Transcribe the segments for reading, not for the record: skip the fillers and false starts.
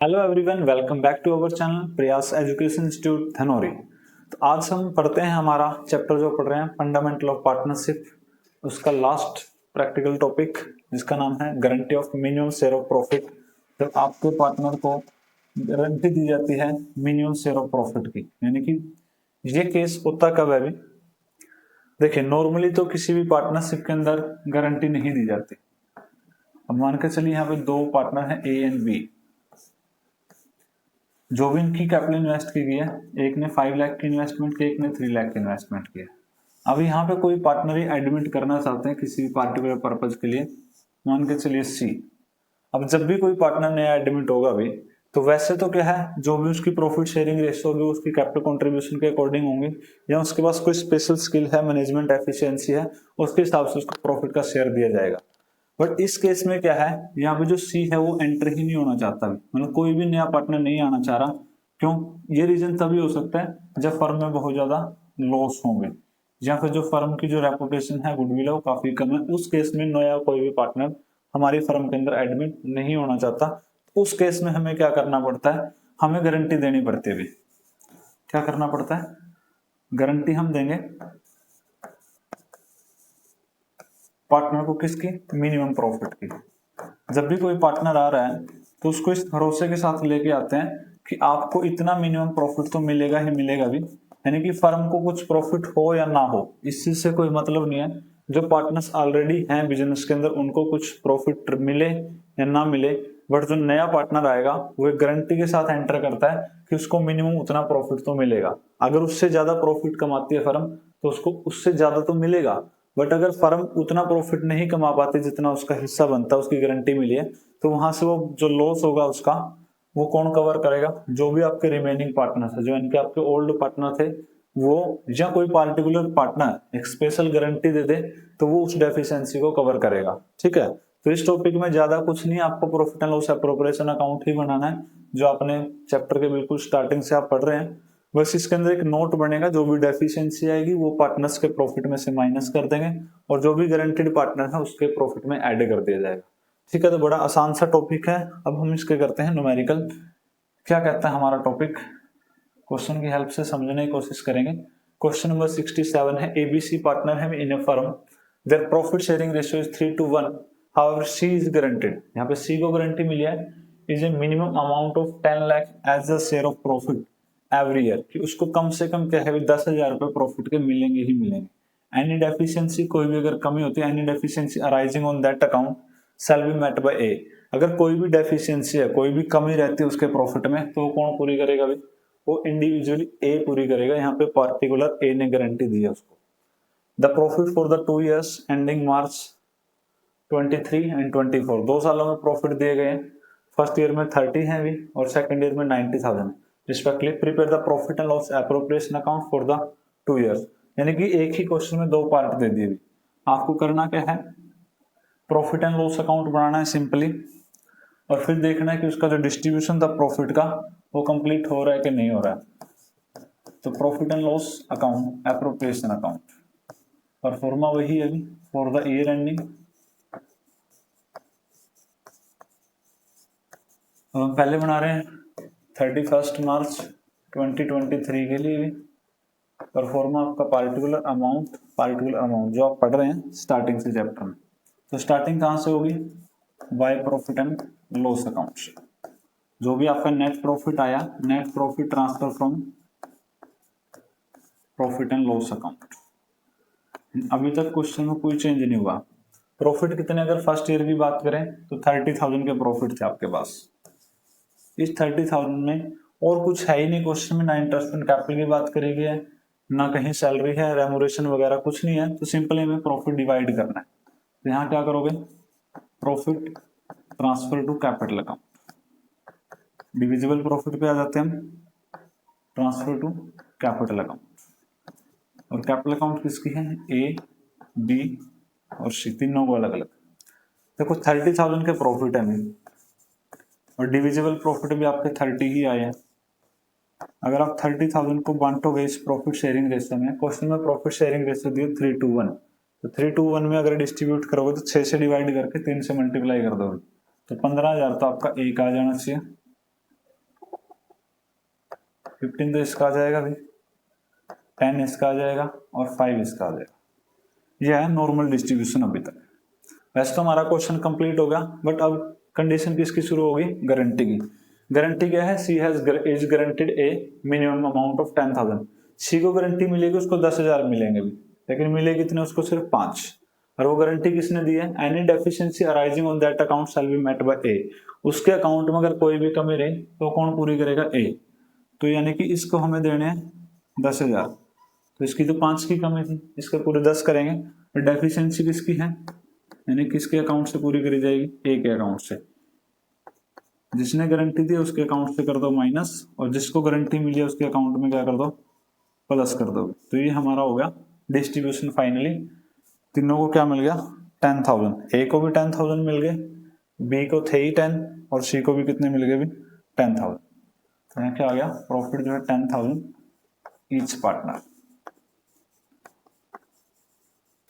Hello everyone, welcome back to our channel Prayas education institute Dhanauri. तो आज हम पढ़ते हैं हमारा चैप्टर जो पढ़ रहे हैं फंडामेंटल ऑफ पार्टनरशिप, उसका लास्ट प्रैक्टिकल टॉपिक जिसका नाम है guarantee of minimum share of profit. तो आपके पार्टनर को गारंटी दी जाती है मिनिमम शेयर ऑफ प्रॉफिट की, यानी कि ये केस होता कब है। भी देखिए, नॉर्मली तो किसी भी पार्टनरशिप के अंदर गारंटी नहीं दी जाती। अब मान के चलिए यहाँ पे दो पार्टनर हैं ए एंड बी, जो भी इनकी कैपिटल इन्वेस्ट की गई है, एक ने 5 लाख की इन्वेस्टमेंट की, एक ने 3 लाख की इन्वेस्टमेंट की है। अब यहाँ पे कोई पार्टनर ही एडमिट करना चाहते हैं किसी भी पार्टिकुलर पर्पज के लिए, मान के चलिए सी। अब जब भी कोई पार्टनर नया एडमिट होगा भी, तो वैसे तो क्या है, जो भी उसकी प्रॉफिट शेयरिंग रेशियो होगी उसकी कैपिटल कंट्रीब्यूशन के अकॉर्डिंग होंगे, या उसके पास कोई स्पेशल स्किल है, मैनेजमेंट एफिशिएंसी है, उसके हिसाब से उसको प्रॉफिट का शेयर दिया जाएगा। बट इस केस में क्या है, यहाँ पे जो सी है वो एंटर ही नहीं होना चाहता, मतलब कोई भी नया पार्टनर नहीं आना चाह रहा। क्यों? ये रीजन तभी हो सकता है जब फर्म में बहुत ज्यादा लॉस होंगे, या फिर जो फर्म की जो रेपुटेशन है, गुडविल है, वो काफी कम है। उस केस में नया कोई भी पार्टनर हमारी फर्म के अंदर एडमिट नहीं होना चाहता। उस केस में हमें क्या करना पड़ता है, हमें गारंटी देनी पड़ती है। क्या करना पड़ता है? गारंटी हम देंगे पार्टनर को, किसकी? मिनिमम प्रॉफिट की। जब भी कोई पार्टनर आ रहा है तो उसको इस भरोसे के साथ लेके आते हैं कि आपको इतना मिनिमम प्रॉफिट तो मिलेगा ही मिलेगा भी, यानी कि फर्म को कुछ प्रॉफिट हो या ना हो, इस चीज से कोई मतलब नहीं है। जो पार्टनर्स ऑलरेडी हैं बिजनेस के अंदर, उनको कुछ प्रॉफिट मिले या ना मिले, बट जो नया पार्टनर आएगा वो एक गारंटी के साथ एंटर करता है कि उसको मिनिमम उतना प्रॉफिट तो मिलेगा। अगर उससे ज्यादा प्रॉफिट कमाती है फर्म तो उसको उससे ज्यादा तो मिलेगा, बट अगर फर्म उतना प्रॉफिट नहीं कमा पाती जितना उसका हिस्सा बनता है, उसकी गारंटी मिली है, तो वहां से वो जो लॉस होगा उसका वो कौन कवर करेगा? जो भी आपके रिमेनिंग पार्टनर है, जो इनके आपके ओल्ड पार्टनर थे वो, या कोई पार्टिकुलर पार्टनर एक स्पेशल गारंटी दे दे तो वो उस डेफिशिएंसी को कवर करेगा। ठीक है, तो इस टॉपिक में ज्यादा कुछ नहीं, आपको profit and loss appropriation account ही बनाना है, जो आपने चैप्टर के बिल्कुल स्टार्टिंग से आप पढ़ रहे हैं। बस इसके अंदर एक नोट बनेगा, जो भी डेफिशिएंसी आएगी वो पार्टनर्स के प्रॉफिट में से माइनस कर देंगे, और जो भी गारंटीड पार्टनर है उसके प्रॉफिट में ऐड कर दिया जाएगा। ठीक है, तो बड़ा आसान सा टॉपिक है। अब हम इसके करते हैं न्यूमेरिकल। क्या कहता है हमारा टॉपिक, क्वेश्चन की हेल्प से समझने की कोशिश करेंगे। क्वेश्चन नंबर 67 है, एबीसी पार्टनर है in a firm, there profit sharing ratio is 3:1, however C is guaranteed. यहाँ पे सी को गारंटी मिली है is a minimum amount of 10 lakh as a share of profit every year, कि उसको कम से कम क्या है 10,000 रुपए प्रॉफिट के मिलेंगे ही मिलेंगे। एनी डेफिशिएंसी, कोई भी अगर कमी होती है, any deficiency arising on that account shall be met by A. अगर कोई भी डेफिशिएंसी है, कोई भी कमी रहती है उसके प्रॉफिट में, तो वो कौन पूरी करेगा भाई? वो इंडिविजुअली ए पूरी करेगा। यहाँ पे पार्टिकुलर ए ने गारंटी दी है उसको। The profit for the 2 years ending March 23 and 24, 2 सालों में प्रॉफिट दिए गए हैं। फर्स्ट ईयर में 30 है भी, और सेकंड ईयर में 90,000 respectively. Prepare the profit and loss appropriation account for the 2 years, यानी कि एक ही क्वेश्चन में दो पार्ट दे दिए। आपको करना क्या है, प्रॉफिट एंड लॉस अकाउंट बनाना है सिंपली, और फिर देखना है कि उसका जो डिस्ट्रीब्यूशन था प्रॉफिट का वो कंप्लीट हो रहा है कि नहीं हो रहा है। तो profit and loss account, appropriation account, pro forma वही है अभी फॉर द ईयर एंडिंग। हम पहले बना रहे हैं 31 मार्च 2023 के लिए भी। परफॉर्मा आपका पार्टिकुलर अमाउंट जो आप पढ़ रहे हैं स्टार्टिंग से चैप्टर में। तो स्टार्टिंग कहाँ से होगी? By profit and loss account से। जो भी आपका नेट प्रॉफिट आया, net profit transfer from profit and loss account. अभी तक क्वेश्चन में कोई चेंज नहीं हुआ। प्रॉफिट कितने, अगर फर्स्ट ईयर की बात करें तो 30,000 के प्रॉफिट थे आपके पास। इस 30,000 में और कुछ है ही नहीं क्वेश्चन में, ना इंटरेस्ट एंड कैपिटल की बात करी गई है, ना कहीं सैलरी है, रेमोरेशन वगैरह कुछ नहीं है। तो सिंपली हमें प्रॉफिट डिवाइड करना है। तो यहाँ क्या करोगे, profit transfer to capital account, divisible profit पे आ जाते हैं हम, ट्रांसफर टू कैपिटल अकाउंट। और कैपिटल अकाउंट किसकी है? ए, बी और सी, तीनों को अलग अलग। देखो 30,000 के प्रॉफिट है मेरे, और डिविजिबल प्रॉफिट भी आपके 30 ही आए हैं। अगर आप 30,000 को बांटोगे इस प्रॉफिट शेयरिंग रेशियो में, क्वेश्चन में प्रॉफिट शेयरिंग रेशियो दिए 3:1, तो 3:1 में अगर डिस्ट्रीब्यूट करोगे तो 6 से डिवाइड करके 3 से मल्टीप्लाई कर दोगे, तो 15,000 तो आपका एक आ जाना चाहिए। 15 तो इसका आ जाएगा भी, 10 इसका आ जाएगा और 5 इसका आ जाएगा। यह है नॉर्मल डिस्ट्रीब्यूशन अभी तक। वैसे तो हमारा क्वेश्चन कंप्लीट हो गया, बट अब कंडीशन किसकी शुरू होगी, गारंटी की। गारंटी क्या है, C has is guaranteed a minimum amount of 10,000। C को गारंटी मिलेगी, उसको 10,000 मिलेंगे भी, लेकिन मिले कितने, उसको सिर्फ 5। और वो गारंटी किसने दी है, any deficiency arising on that account shall be met by A. उसके अकाउंट में अगर कोई भी कमी रही तो कौन पूरी करेगा, ए। तो यानी कि इसको हमें देने हैं 10,000, तो इसकी तो 5 की कमी थी, इसके पूरे 10 करेंगे। तो डेफिशिएंसी किसकी है, यानी किसके अकाउंट से पूरी करी जाएगी, ए के अकाउंट से। जिसने गारंटी दी उसके अकाउंट से कर दो माइनस, और जिसको गारंटी मिली है उसके अकाउंट में क्या कर दो, प्लस कर दो। तो ये हमारा हो गया डिस्ट्रीब्यूशन। फाइनली तीनों को क्या मिल गया, 10,000। ए को भी 10,000 मिल गए, बी को थे ही 10, और सी को भी कितने मिल गए भी, 10,000। तो यहाँ क्या आ गया, प्रॉफिट जो है 10,000 ईच पार्टनर।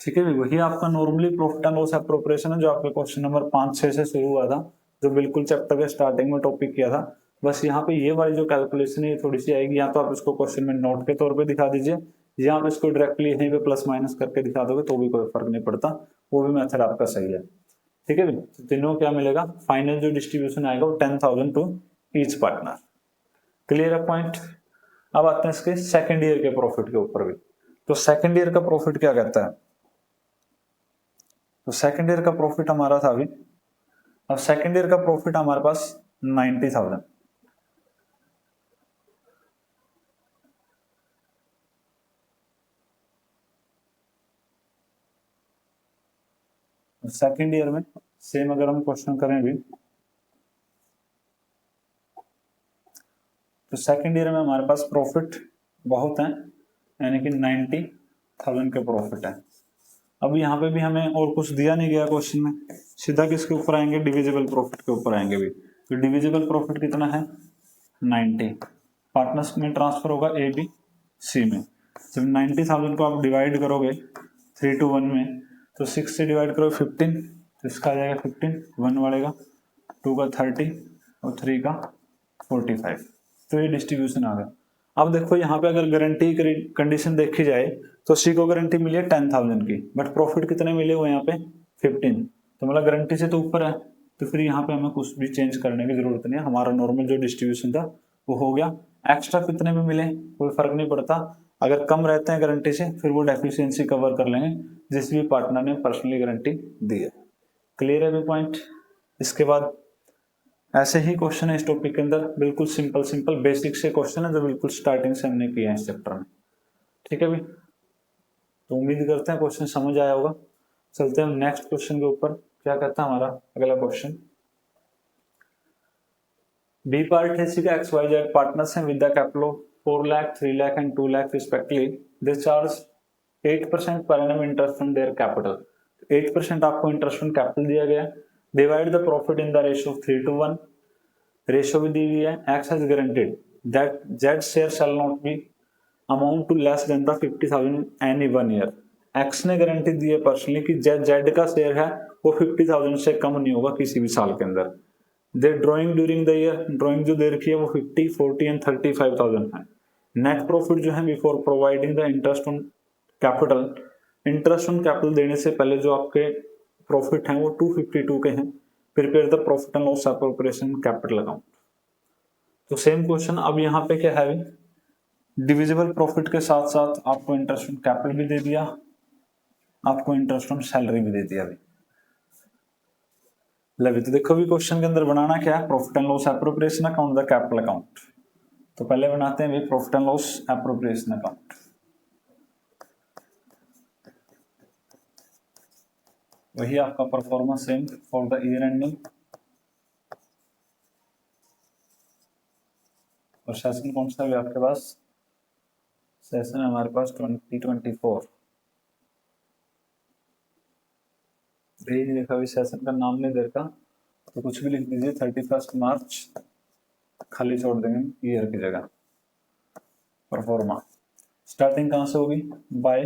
ठीक है, वही आपका normally profit and loss appropriation है, जो आपके क्वेश्चन नंबर 5-6 से शुरू हुआ था, जो बिल्कुल चैप्टर के स्टार्टिंग में टॉपिक किया था। बस यहाँ पे ये वाली जो कैलकुलेशन है ये थोड़ी सी आएगी, या तो आप इसको क्वेश्चन में नोट के तौर पे दिखा दीजिए, या आप इसको डायरेक्टली यहीं पे प्लस माइनस करके दिखा दोगे तो भी कोई फर्क नहीं पड़ता, वो भी मेथड आपका सही है। ठीक है, तो तीनों क्या मिलेगा, फाइनल जो डिस्ट्रीब्यूशन आएगा वो 10,000 टू ईच पार्टनर। क्लियर है पॉइंट। अब आते हैं इसके सेकेंड ईयर के प्रॉफिट के ऊपर भी। तो सेकेंड ईयर का प्रॉफिट क्या कहता है, तो सेकेंड ईयर का प्रॉफिट हमारा था अभी, अब सेकेंड ईयर का प्रॉफिट हमारे पास 90,000। सेकेंड ईयर में सेम अगर हम क्वेश्चन करें भी, तो सेकेंड ईयर में हमारे पास प्रॉफिट बहुत है, यानी कि 90,000 के प्रॉफिट है। अब यहाँ पे भी हमें और कुछ दिया नहीं गया क्वेश्चन में, सीधा किसके ऊपर आएंगे, डिविजिबल प्रॉफिट के ऊपर आएंगे भी। तो डिविजिबल प्रॉफिट कितना है, 90। पार्टनर्स में ट्रांसफर होगा ए बी सी में। जब 90,000 को आप डिवाइड करोगे 3 to 1 में, तो 6 से डिवाइड करो 15, तो इसका आ जाएगा 15, 1 बढ़ेगा, 2 का 30 और 3 का 45। तो ये डिस्ट्रीब्यूशन आ गया। अब देखो यहाँ पे अगर गारंटी कंडीशन देखी जाए तो सी को गारंटी मिली है 10,000 की, बट प्रॉफिट कितने मिले हुए यहाँ पे 15, तो मतलब गारंटी से तो ऊपर है, तो फिर यहाँ पे हमें कुछ भी चेंज करने की जरूरत नहीं है, हमारा नॉर्मल जो डिस्ट्रीब्यूशन था वो हो गया। एक्स्ट्रा कितने में मिले कोई फर्क नहीं पड़ता, अगर कम रहते हैं गारंटी से फिर वो डेफिशिएंसी कवर कर लेंगे जिस भी पार्टनर ने पर्सनली गारंटी दी है। क्लियर है भी पॉइंट। इसके बाद ऐसे ही क्वेश्चन है इस टॉपिक के अंदर, बिल्कुल सिंपल सिंपल बेसिक से क्वेश्चन है जो बिल्कुल स्टार्टिंग से हमने किया है इस चैप्टर में। ठीक है भाई, तो उम्मीद करते हैं क्वेश्चन समझ आया होगा। चलते हैं नेक्स्ट क्वेश्चन के ऊपर। क्या कहता है हमारा अगला क्वेश्चन, बी पार्ट है सी का XYZ पार्टनर्स हैं with the capital of 4 lakh 3 lakh and 2 lakh respectively, they charge 8% per annum interest on their capital. 8% आपको इंटरेस्ट ऑन कैपिटल दिया गया, divide the profit in the ratio 3 to 1, ratio भी दी हुई है, X has guaranteed that Z share shall not be amount to less than the 50,000 any 1 year. X ने guarantee दी है पर्सनली कि जेड का शेयर है वो 50,000 से कम नहीं होगा किसी भी साल के अंदर। They drawing during the year, drawing जो दे रखी है वो 50, 40 एंड 35,000 है। नेट प्रॉफिट जो है before providing the interest on capital, interest on capital देने से पहले जो आपके प्रॉफिट हैं वो 252 के हैं। Prepare the profit and loss appropriation capital account. तो सेम क्वेश्चन अब यहाँ पे क्या है, डिविजिबल प्रॉफिट के साथ साथ आपको इंटरेस्ट ऑन कैपिटल भी दे दिया, आपको इंटरेस्ट ऑन सैलरी भी दे दिया भी। लवी तो देखो भी क्वेश्चन के अंदर बनाना क्या है, profit and loss appropriation account the capital account. तो पहले बनाते हैं profit and loss appropriation account. वही आपका performance same for the year ending, और सेशन कौन सा है आपके पास, सेशन हमारे पास 2024। देखा भी सेशन का नाम नहीं देखा तो कुछ भी लिख दीजिए, 31 मार्च खाली छोड़ देंगे ईयर की जगह। परफॉर्मा स्टार्टिंग कहां से होगी, by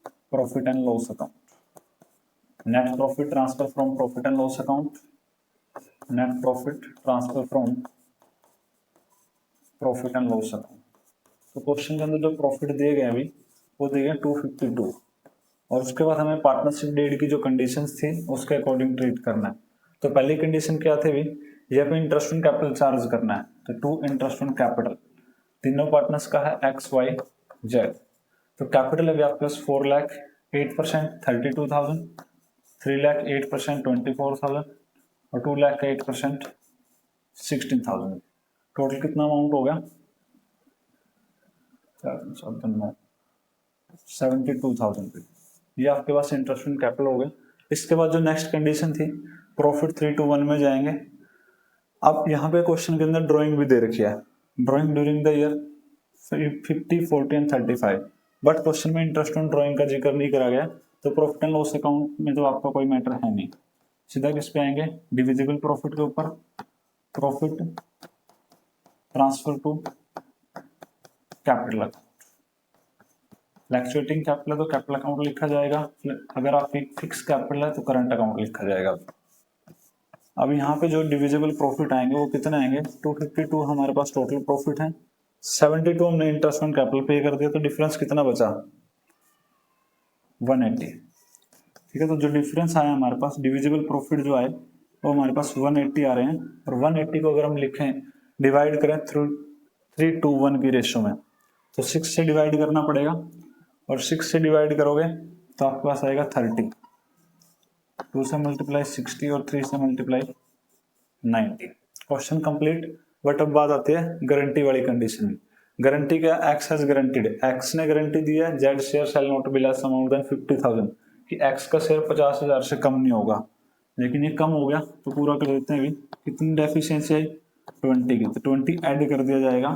profit and loss account, net profit transfer from profit and loss account, net profit transfer from profit and loss account. तो क्वेश्चन के अंदर जो प्रॉफिट दिए गए अभी वो दिए गए 252, और उसके बाद हमें पार्टनरशिप डीड की जो कंडीशंस थी उसके अकॉर्डिंग ट्रीट करना है। तो पहली कंडीशन क्या थी अभी, यहाँ पे इंटरेस्ट ऑन कैपिटल चार्ज करना है, तो टू इंटरेस्ट ऑन कैपिटल तीनों पार्टनर्स का है XYZ। तो कैपिटल अभी आपके पास 4 लाख 8% 32,000, 3 लाख 8% 24,000 और 2 लाख का 8% 16,000। टोटल कितना अमाउंट हो गया, 72,000। ये आपके पास इंटरेस्ट ऑन कैपिटल हो गया। इसके बाद जो नेक्स्ट कंडीशन थी, प्रॉफिट 3:1 में जाएंगे। अब यहाँ पे क्वेश्चन के अंदर ड्राइंग भी दे रखी है, drawing during the year 50, 40 and 35, but question में इंटरेस्ट ऑन ड्राइंग का जिक्र नहीं करा गया, तो प्रॉफिट एंड लॉस अकाउंट में तो आपका कोई मैटर है नहीं। सीधा किस पे आएंगे, डिविजिबल प्रॉफिट के ऊपर, profit transfer to capital. Fluctuating capital है तो कैपिटल अकाउंट लिखा जाएगा, अगर आप फिक्स कैपिटल है तो करंट अकाउंट लिखा जाएगा। अब यहाँ पे जो डिविजिबल प्रॉफिट आएंगे वो कितने आएंगे, 252 हमारे पास टोटल प्रॉफिट है, 72 हमने इंटरेस्ट ऑन कैपिटल पे कर दिया, तो डिफरेंस कितना बचा, 180। ठीक है, तो जो डिफरेंस आया हमारे पास डिविजिबल प्रॉफिट जो आए वो हमारे पास 180 आ रहे हैं, और 180 को अगर हम लिखें डिवाइड करें 3:1 की रेशियो में, तो 6 से डिवाइड करना पड़ेगा, और 6 से डिवाइड करोगे तो आपके पास आएगा 30, 2 से मल्टीप्लाई 60 और 3 से मल्टीप्लाई 90। Question complete. बट अब बात आती है गारंटी वाली कंडीशन में। गारंटी क्या, एक्स हैज गारंटीड, एक्स ने गारंटी दी है Z share shall not be less amount than 50,000, कि एक्स का शेयर 50,000 से कम नहीं होगा, लेकिन ये कम हो गया तो पूरा कर देते हैं अभी। कितनी डेफिशिएंसी है, 20 की, तो 20 ऐड कर दिया जाएगा।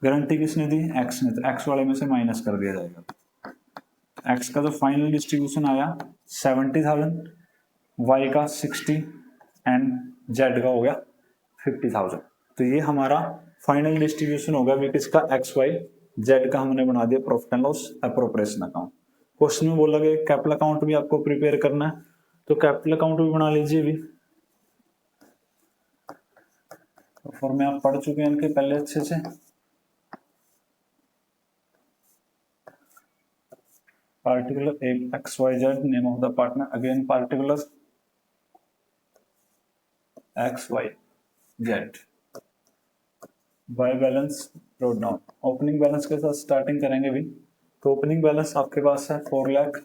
गारंटी किसने दी, एक्स ने, तो एक्स वाले में से माइनस कर दिया जाएगा। एक्स का जो फाइनल डिस्ट्रीब्यूशन आया 70,000, वाई का 60 एंड जेड का हो गया 50,000। तो ये हमारा फाइनल डिस्ट्रीब्यूशन होगा अभी किसका, एक्स वाई जेड का हमने बना दिया profit and loss appropriation account. Question में बोला गया कैपिटल अकाउंट भी आपको प्रिपेयर करना है, तो कैपिटल अकाउंट भी बना लीजिए अभी। तो फॉर्म में आप पढ़ चुके हैं इनके पहले अच्छे से। particular XYZ name of the partner, again particular XYZ, by balance brought down. Opening balance के साथ स्टार्टिंग करेंगे भी, तो ओपनिंग बैलेंस आपके पास है 4 लाख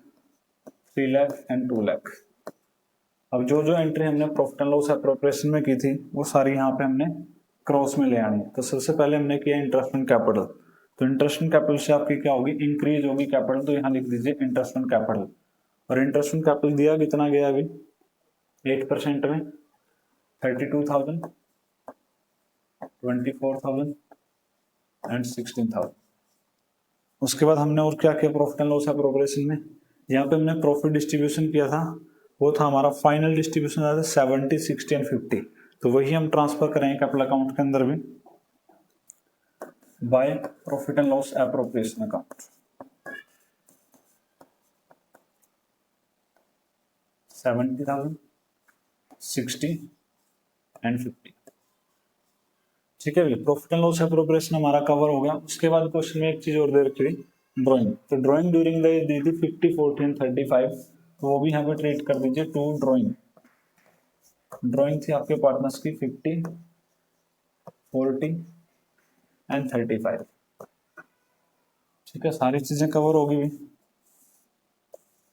3 लाख एंड 2 लाख। अब जो जो एंट्री हमने प्रॉफिट एंड लॉस एप्रोप्रिएशन में की थी वो सारी यहाँ पे हमने क्रॉस में ले आनी है। तो सबसे पहले हमने किया इंटरेस्ट ऑन कैपिटल, तो इंटरेस्ट ऑन कैपिटल से आपकी क्या होगी, इंक्रीज होगी कैपिटल, तो यहाँ लिख दीजिए इंटरेस्ट ऑन कैपिटल। और इंटरेस्ट ऑन कैपिटल दिया कितना गया अभी 8% में 32,000, 24,000 एंड 16,000। उसके बाद हमने और क्या किया प्रॉफिट एंड लॉस एप्रोप्रिएशन में, यहाँ पे हमने प्रॉफिट डिस्ट्रीब्यूशन किया था, वो था हमारा फाइनल डिस्ट्रीब्यूशन था 70, 60 एंड 50, तो वही हम ट्रांसफर करेंगे कैपिटल अकाउंट के अंदर भी bye profit and loss appropriation account. 70,000, 60 and 50। ठीक है, प्रॉफिट एंड लॉस एप्रोप्रिएशन हमारा कवर हो गया। उसके बाद क्वेश्चन में एक चीज और दे रखी थी, ड्राइंग। तो ड्राइंग ड्यूरिंग द दी थी 50, 40 एंड 35, तो वो भी यहाँ पे ट्रीट कर दीजिए टू ड्राइंग। ड्राइंग थी आपके पार्टनर्स की 50, 40 एंड 35। ठीक है, सारी चीजें कवर होगी भी।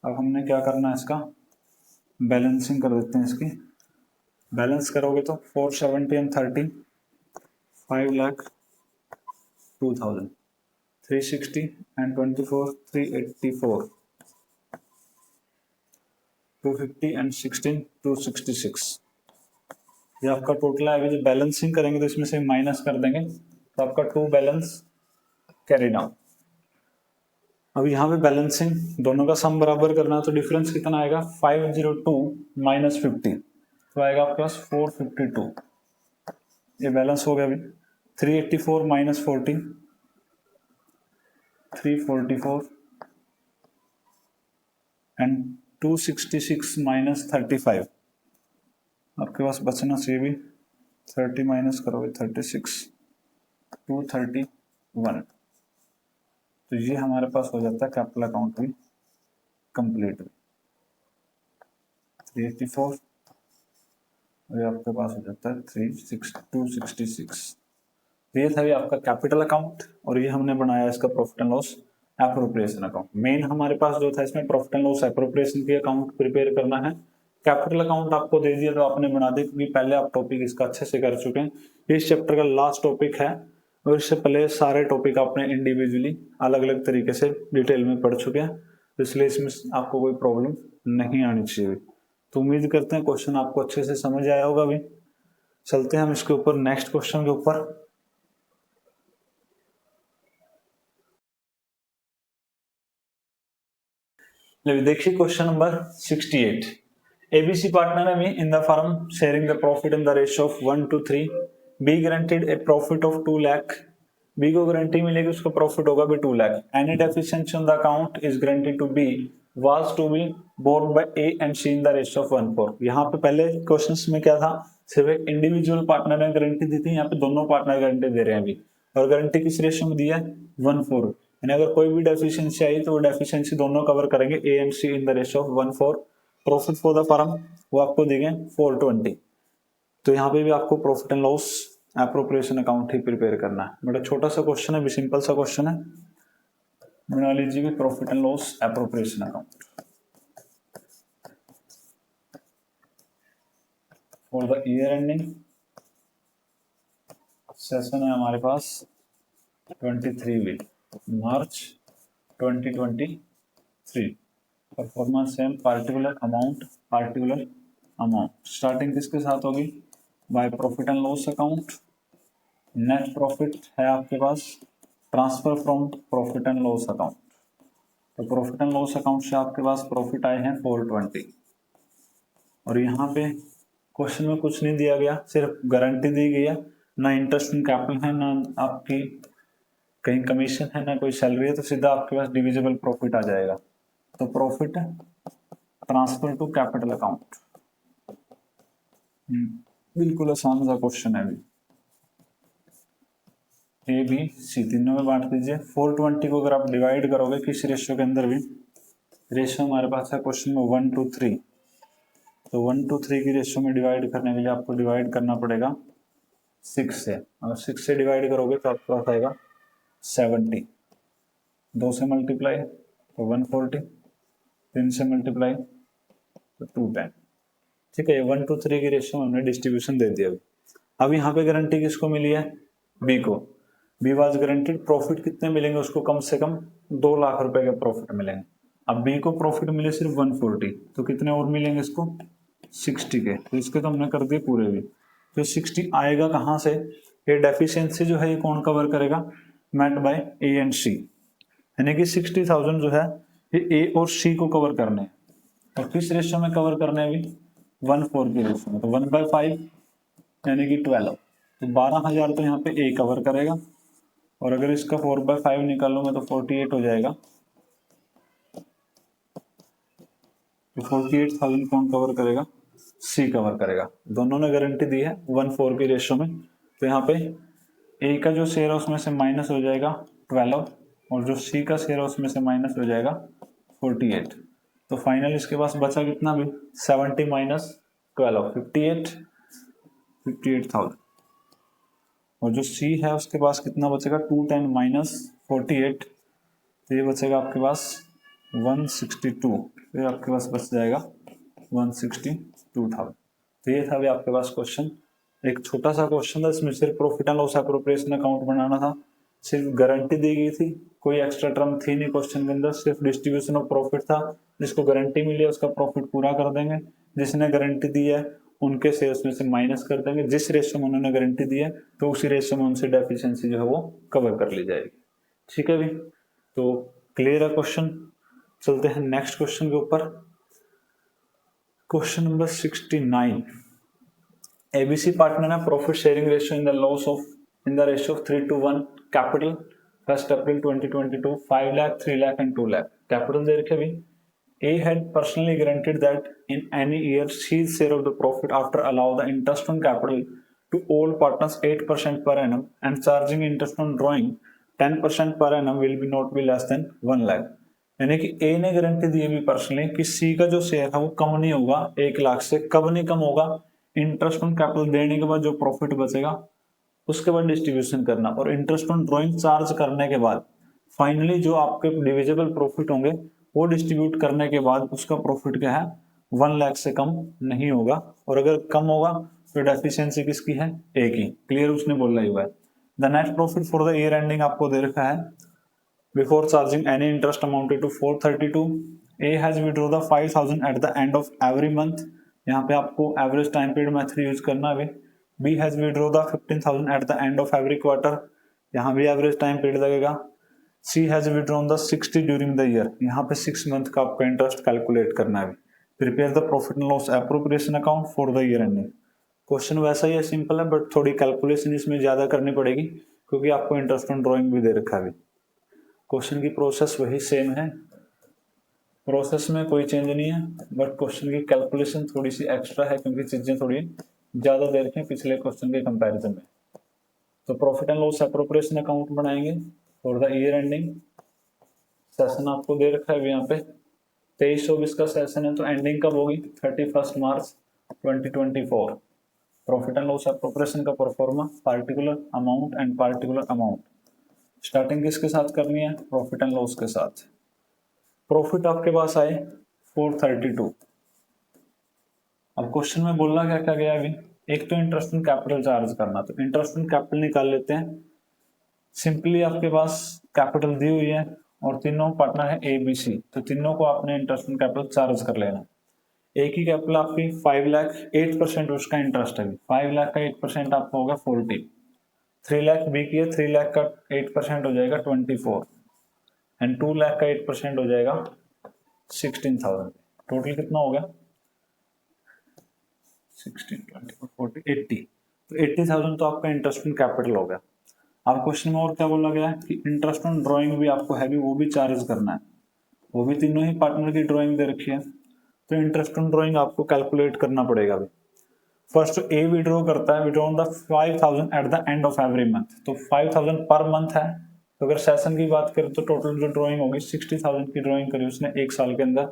अब हमने क्या करना है, इसका बैलेंसिंग कर देते हैं। इसकी बैलेंस करोगे तो 470 एंड 30, 5,02,000, 360 एंड 24, 384, 250 एंड 16, 266। ये आपका टोटल है। अभी जब बैलेंसिंग करेंगे तो इसमें से माइनस कर देंगे, तो आपका टू बैलेंस कैरी डाउन। अब यहाँ पे बैलेंसिंग दोनों का सम बराबर करना है, तो डिफरेंस कितना आएगा, 502 माइनस 50, तो आएगा आपके पास 452। ये बैलेंस हो गया अभी। 384 माइनस 40, 344 एंड 266 माइनस 35, आपके पास बचना चाहिए भी 30 माइनस करोगे 36, 231। तो ये हमारे पास हो जाता है कैपिटल अकाउंट भी कंप्लीट 384 और ये आपके पास हो जाता है 266। ये था ये आपका कैपिटल अकाउंट और ये हमने बनाया इसका profit and loss appropriation account. Main हमारे पास जो था इसमें प्रॉफिट एंड लॉस एप्रोप्रिएशन की अकाउंट प्रिपेयर करना है। कैपिटल अकाउंट आपको दे दिया तो आपने बना दिया क्योंकि पहले आप टॉपिक इसका अच्छे से कर चुके हैं। इस चैप्टर का लास्ट टॉपिक है और इससे पहले सारे टॉपिक आपने इंडिविजुअली अलग अलग तरीके से डिटेल में पढ़ चुके हैं, तो इसलिए इसमें आपको कोई प्रॉब्लम नहीं आनी चाहिए। तो उम्मीद करते हैं क्वेश्चन आपको अच्छे से समझ आया होगा। अभी चलते हैं हम इसके ऊपर नेक्स्ट क्वेश्चन के ऊपर। देखिए question number 68। ABC partner and me in the firm sharing the profit in the ratio of 1:3. B guaranteed a profit of 2 lakh. B को गारंटी मिलेगी उसका प्रॉफिट होगा भी 2 lakh. Any deficiency on the account is guaranteed to B was to be borne by A and C in the ratio of 1:4. यहाँ पे पहले questions में क्या था, सिर्फ एक इंडिविजुअल पार्टनर ने गारंटी दी थी, यहाँ पे दोनों पार्टनर गारंटी दे रहे हैं अभी, और गारंटी किस रेशियो में दी है 1:4। यानी अगर कोई भी डेफिशिएंसी आई तो वो डेफिशिएंसी दोनों कवर करेंगे A and C in the ratio of 1:4। Profit for the firm वो आपको देंगे 420। तो यहाँ पे भी आपको profit and loss appropriation account ही प्रिपेयर करना है। बड़ा छोटा सा क्वेश्चन है, भी सिंपल सा क्वेश्चन है। बना लीजिए profit and loss appropriation account for the year ending session है हमारे पास 23 March 2023। Performance same particular amount starting किसके साथ होगी, by profit and loss account. Net profit है आपके पास transfer from profit and loss account. तो प्रॉफिट एंड लॉस अकाउंट से आपके पास प्रॉफिट आए हैं 420। और यहाँ पे क्वेश्चन में कुछ नहीं दिया गया, सिर्फ गारंटी दी गई है, ना इंटरेस्ट इन कैपिटल है, ना आपकी कहीं कमीशन है, ना कोई सैलरी है, तो सीधा आपके पास डिविजिबल प्रॉफिट आ जाएगा। तो profit transfer to capital account. बिल्कुल आसान सा क्वेश्चन है। अभी ए बी सी तीनों में बांट दीजिए। 420 को अगर आप डिवाइड करोगे किस रेशियो के अंदर भी, रेशियो हमारे पास है क्वेश्चन में 1:3। तो 1:3 की रेशियो में डिवाइड करने के लिए आपको डिवाइड करना पड़ेगा 6 से। अगर 6 से डिवाइड करोगे तो आपके पास आएगा 70। 2 से मल्टीप्लाई तो 140, 3 से मल्टीप्लाई तो 210। ठीक है, 1:3 की रेशियो में हमने डिस्ट्रीब्यूशन दे दिया। अब यहाँ पे गारंटी किसको मिली है, बी को। बी वाज गारंटीड, प्रॉफिट कितने मिलेंगे उसको, कम से कम 2 लाख रुपए के प्रॉफिट मिलेंगे। अब बी को प्रॉफिट मिले सिर्फ 140, तो कितने और मिलेंगे इसको 60 के। तो इसके तो हमने कर दिए पूरे भी। तो 60 आएगा कहाँ से, ये डेफिशिएंसी जो है ये कौन कवर करेगा, मेट बाय ए एंड सी। यानी कि 60,000 जो है ये ए और सी को कवर करने हैं। और किस रेशियो में कवर करने हैं, भी 1:4 की रेशियो में। तो 1/5 यानी कि 12। तो 12,000 तो यहाँ पे ए कवर करेगा, और अगर इसका 4/5 निकालूंगा तो 48 हो जाएगा। तो 48,000 कौन कवर करेगा, सी कवर करेगा। दोनों ने गारंटी दी है 1:4 की रेशियो में। तो यहाँ पे ए का जो शेयर है उसमें से माइनस हो जाएगा 12, और जो सी का शेयर है उसमें से माइनस हो जाएगा 48। तो फाइनल इसके पास बचा कितना भी 70 माइनस 12 58,000। और जो सी है उसके पास कितना बचेगा 210 माइनस 48, तो ये बचेगा आपके पास 162। फिर आपके पास बच जाएगा 162,000। तो ये था भी आपके पास क्वेश्चन। एक छोटा सा क्वेश्चन था, इसमें सिर्फ profit and loss appropriation account बनाना था। सिर्फ गारंटी दी गई थी, कोई एक्स्ट्रा टर्म थी नहीं क्वेश्चन के अंदर, सिर्फ डिस्ट्रीब्यूशन ऑफ प्रॉफिट था। जिसको गारंटी मिली है उसका प्रॉफिट पूरा कर देंगे, जिसने गारंटी दी है उनके शेयर्स में से माइनस कर देंगे। जिस रेशियो में उन्होंने गारंटी दी है तो उसी रेशियो में उनसे डेफिशिएंसी जो है वो कवर कर ली जाएगी। ठीक है भी, तो क्लियर है क्वेश्चन। चलते हैं नेक्स्ट क्वेश्चन के ऊपर। Question number 69। ABC partner है profit sharing ratio in the loss of in the ratio of 3:1 capital 1 April 2022 5 lakh 3 lakh and 2 lakh. Capital दे रखे भी। A had personally guaranteed that in any year his share of the profit after allow the interest on capital to all partners 8% per annum and charging interest on drawing 10% per annum will be not be less then 1 lakh. यानी कि ए ने guarantee दी है personally कि सी का जो share है वो कम नहीं होगा 1 लाख से। कब नहीं कम होगा? इंटरेस्ट ऑन कैपिटल देने के बाद जो प्रॉफिट बचेगा उसके बाद डिस्ट्रीब्यूशन करना, और इंटरेस्ट ऑन ड्राइंग चार्ज करने के बाद फाइनली जो आपके डिविजिबल प्रॉफिट होंगे वो डिस्ट्रीब्यूट करने के बाद उसका प्रॉफिट क्या है 1 लाख से कम नहीं होगा। और अगर कम होगा तो डेफिशिएंसी किसकी है? ए की। क्लियर? उसने बोला ही हुआ है। The net profit for the year ending आपको दे रखा है before charging any interest amounted to 432। A has withdraw the 5000 at the end of every month. यहाँ पे आपको average time period method use करना है। B has withdraw the 15000 at the end of every quarter. यहाँ भी average time period लगेगा। C has withdrawn the 60 during the year. यहाँ पे 6 मंथ का आपका इंटरेस्ट कैलकुलेट करना है। Prepare the profit and loss appropriation account for the year ending. Question वैसा ही है, सिंपल है, बट थोड़ी कैलकुलेशन इसमें ज्यादा करनी पड़ेगी क्योंकि आपको इंटरेस्ट ऑन ड्राइंग भी दे रखा है। क्वेश्चन की प्रोसेस वही सेम है, प्रोसेस में कोई चेंज नहीं है, बट क्वेश्चन की कैलकुलेशन थोड़ी सी एक्स्ट्रा है क्योंकि चीजें थोड़ी ज्यादा दे रखी हैं पिछले क्वेश्चन के कंपैरिजन में। तो profit and loss appropriation account बनाएंगे for the year ending. Session आपको दे रखा है यहाँ पे 23-24 का सेशन है, तो एंडिंग कब होगी? 31 मार्च 2024। प्रॉफिट एंड लॉस एप्रोप्रिएशन का pro forma particular amount and particular amount. Starting किसके साथ करनी है? प्रॉफिट एंड लॉस के साथ। प्रॉफिट आपके पास आए 432। अब क्वेश्चन में बोलना क्या क्या गया अभी? एक तो इंटरेस्ट ऑन कैपिटल चार्ज करना, तो इंटरेस्ट ऑन कैपिटल निकाल लेते हैं। सिंपली आपके पास कैपिटल दी हुई है और तीनों पार्टनर है ए बी सी, तो तीनों को आपने इंटरेस्ट ऑन कैपिटल चार्ज कर लेना। ए की कैपिटल आपकी 5 लाख, 8% उसका इंटरेस्ट है। 5 लाख का 8% आपका होगा 40। 3 लाख बी की है, 3 लाख का 8% हो जाएगा 24 एंड 2 लाख का 8% हो जाएगा 16,000। टोटल कितना हो गया? 16, 24, 40, 80। तो 80,000 तो आपका इंटरेस्ट ऑन कैपिटल हो गया। अब क्वेश्चन में और क्या बोला गया है कि इंटरेस्ट ऑन ड्राइंग भी आपको है, भी वो भी चार्ज करना है। वो भी तीनों ही पार्टनर की ड्राइंग दे रखी है, तो इंटरेस्ट ऑन ड्राइंग आपको कैलकुलेट करना पड़ेगा। अभी फर्स्ट ए विड्रॉ करता है, withdraw on the 5000 at the end of every month, तो 5000 पर मंथ है। तो अगर सेशन की बात करें तो टोटल जो ड्राइंग होगी 60,000 की ड्राइंग करी उसने 1 साल के अंदर,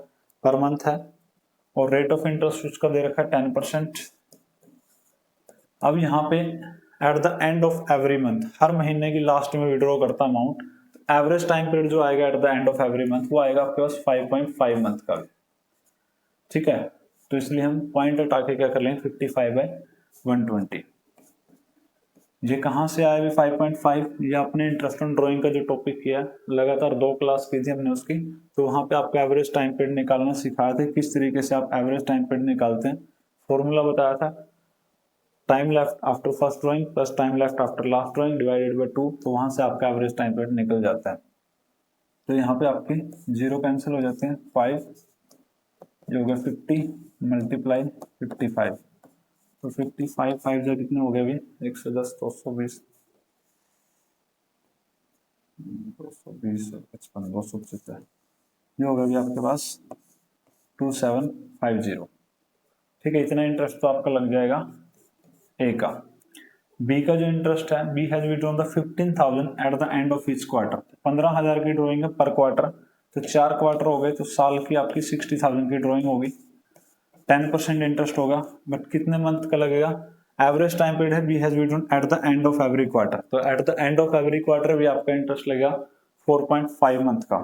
पर मंथ है। और रेट ऑफ इंटरेस्ट उसका दे रखा है 10%। अब यहाँ पे at the end of every month, हर महीने की लास्ट में विड्रॉ करता अमाउंट, एवरेज टाइम पीरियड जो आएगा eight the end of every month वो आएगा आपके पास 5.5 मंथ का। ठीक है, तो इसलिए हम पॉइंट हटा के क्या कर लेंगे 55/120। ये कहाँ से आया भी 5.5? ये आपने इंटरेस्ट ऑन ड्राइंग का जो टॉपिक किया लगातार 2 क्लास की थी हमने उसकी, तो वहाँ पे आपको एवरेज टाइम पीरियड निकालना सिखाया था, किस तरीके से आप एवरेज टाइम पीरियड निकालते हैं। फॉर्मूला बताया था, time left after first drawing plus time left after last drawing divided by 2, तो वहां से आपका एवरेज टाइम पीरियड निकल जाता है। तो यहाँ पे आपके 0 कैंसिल हो जाते हैं, 5 जो हो गया 50 मल्टीप्लाई 55, तो 55 5 जो कितने हो गए अभी 110 220 220 55 275, ये हो गया अभी आपके पास 2750। ठीक है, इतना इंटरेस्ट तो आपका लग जाएगा ए का। बी का जो इंटरेस्ट है, B has withdrawn the 15,000 at the end of each quarter. 15,000 की ड्रॉइंग है पर क्वार्टर, तो 4 क्वार्टर हो गए, तो साल की आपकी 60,000 की ड्रॉइंग होगी। 10% इंटरेस्ट होगा, बट कितने मंथ का लगेगा? एवरेज टाइम पीरियड है, B has withdrawn at the end of every quarter, तो at the end of every quarter भी आपका इंटरेस्ट लगेगा 4.5 मंथ का।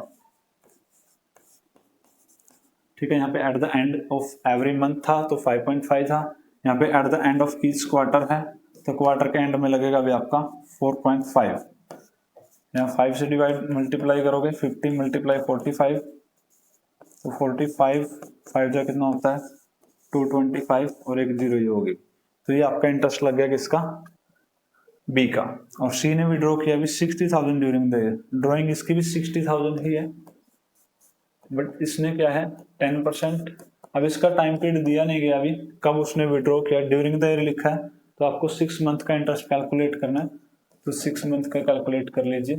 ठीक है, यहाँ पे at the end of every month था तो 5.5 था, यहाँ पे at the end of each quarter है तो क्वार्टर के एंड में लगेगा भी आपका 4.5। यहाँ 5 से डिवाइड मल्टीप्लाई करोगे 50 मल्टीप्लाई 45, तो 45 5 जो कितना होता है 225 और एक 0 ही होगी, तो ये आपका इंटरेस्ट लग गया किसका? बी का। और सी ने विड्रॉ किया भी 60,000 ड्यूरिंग द ईयर, ड्रॉइंग इसकी भी 60,000 ही है, बट इसने क्या है 10%। अब इसका टाइम पीरियड दिया नहीं गया अभी, कब उसने विड्रॉ किया, ड्यूरिंग द ईयर लिखा है, तो आपको 6 मंथ का इंटरेस्ट कैलकुलेट करना है, तो 6 मंथ का कैलकुलेट कर लीजिए।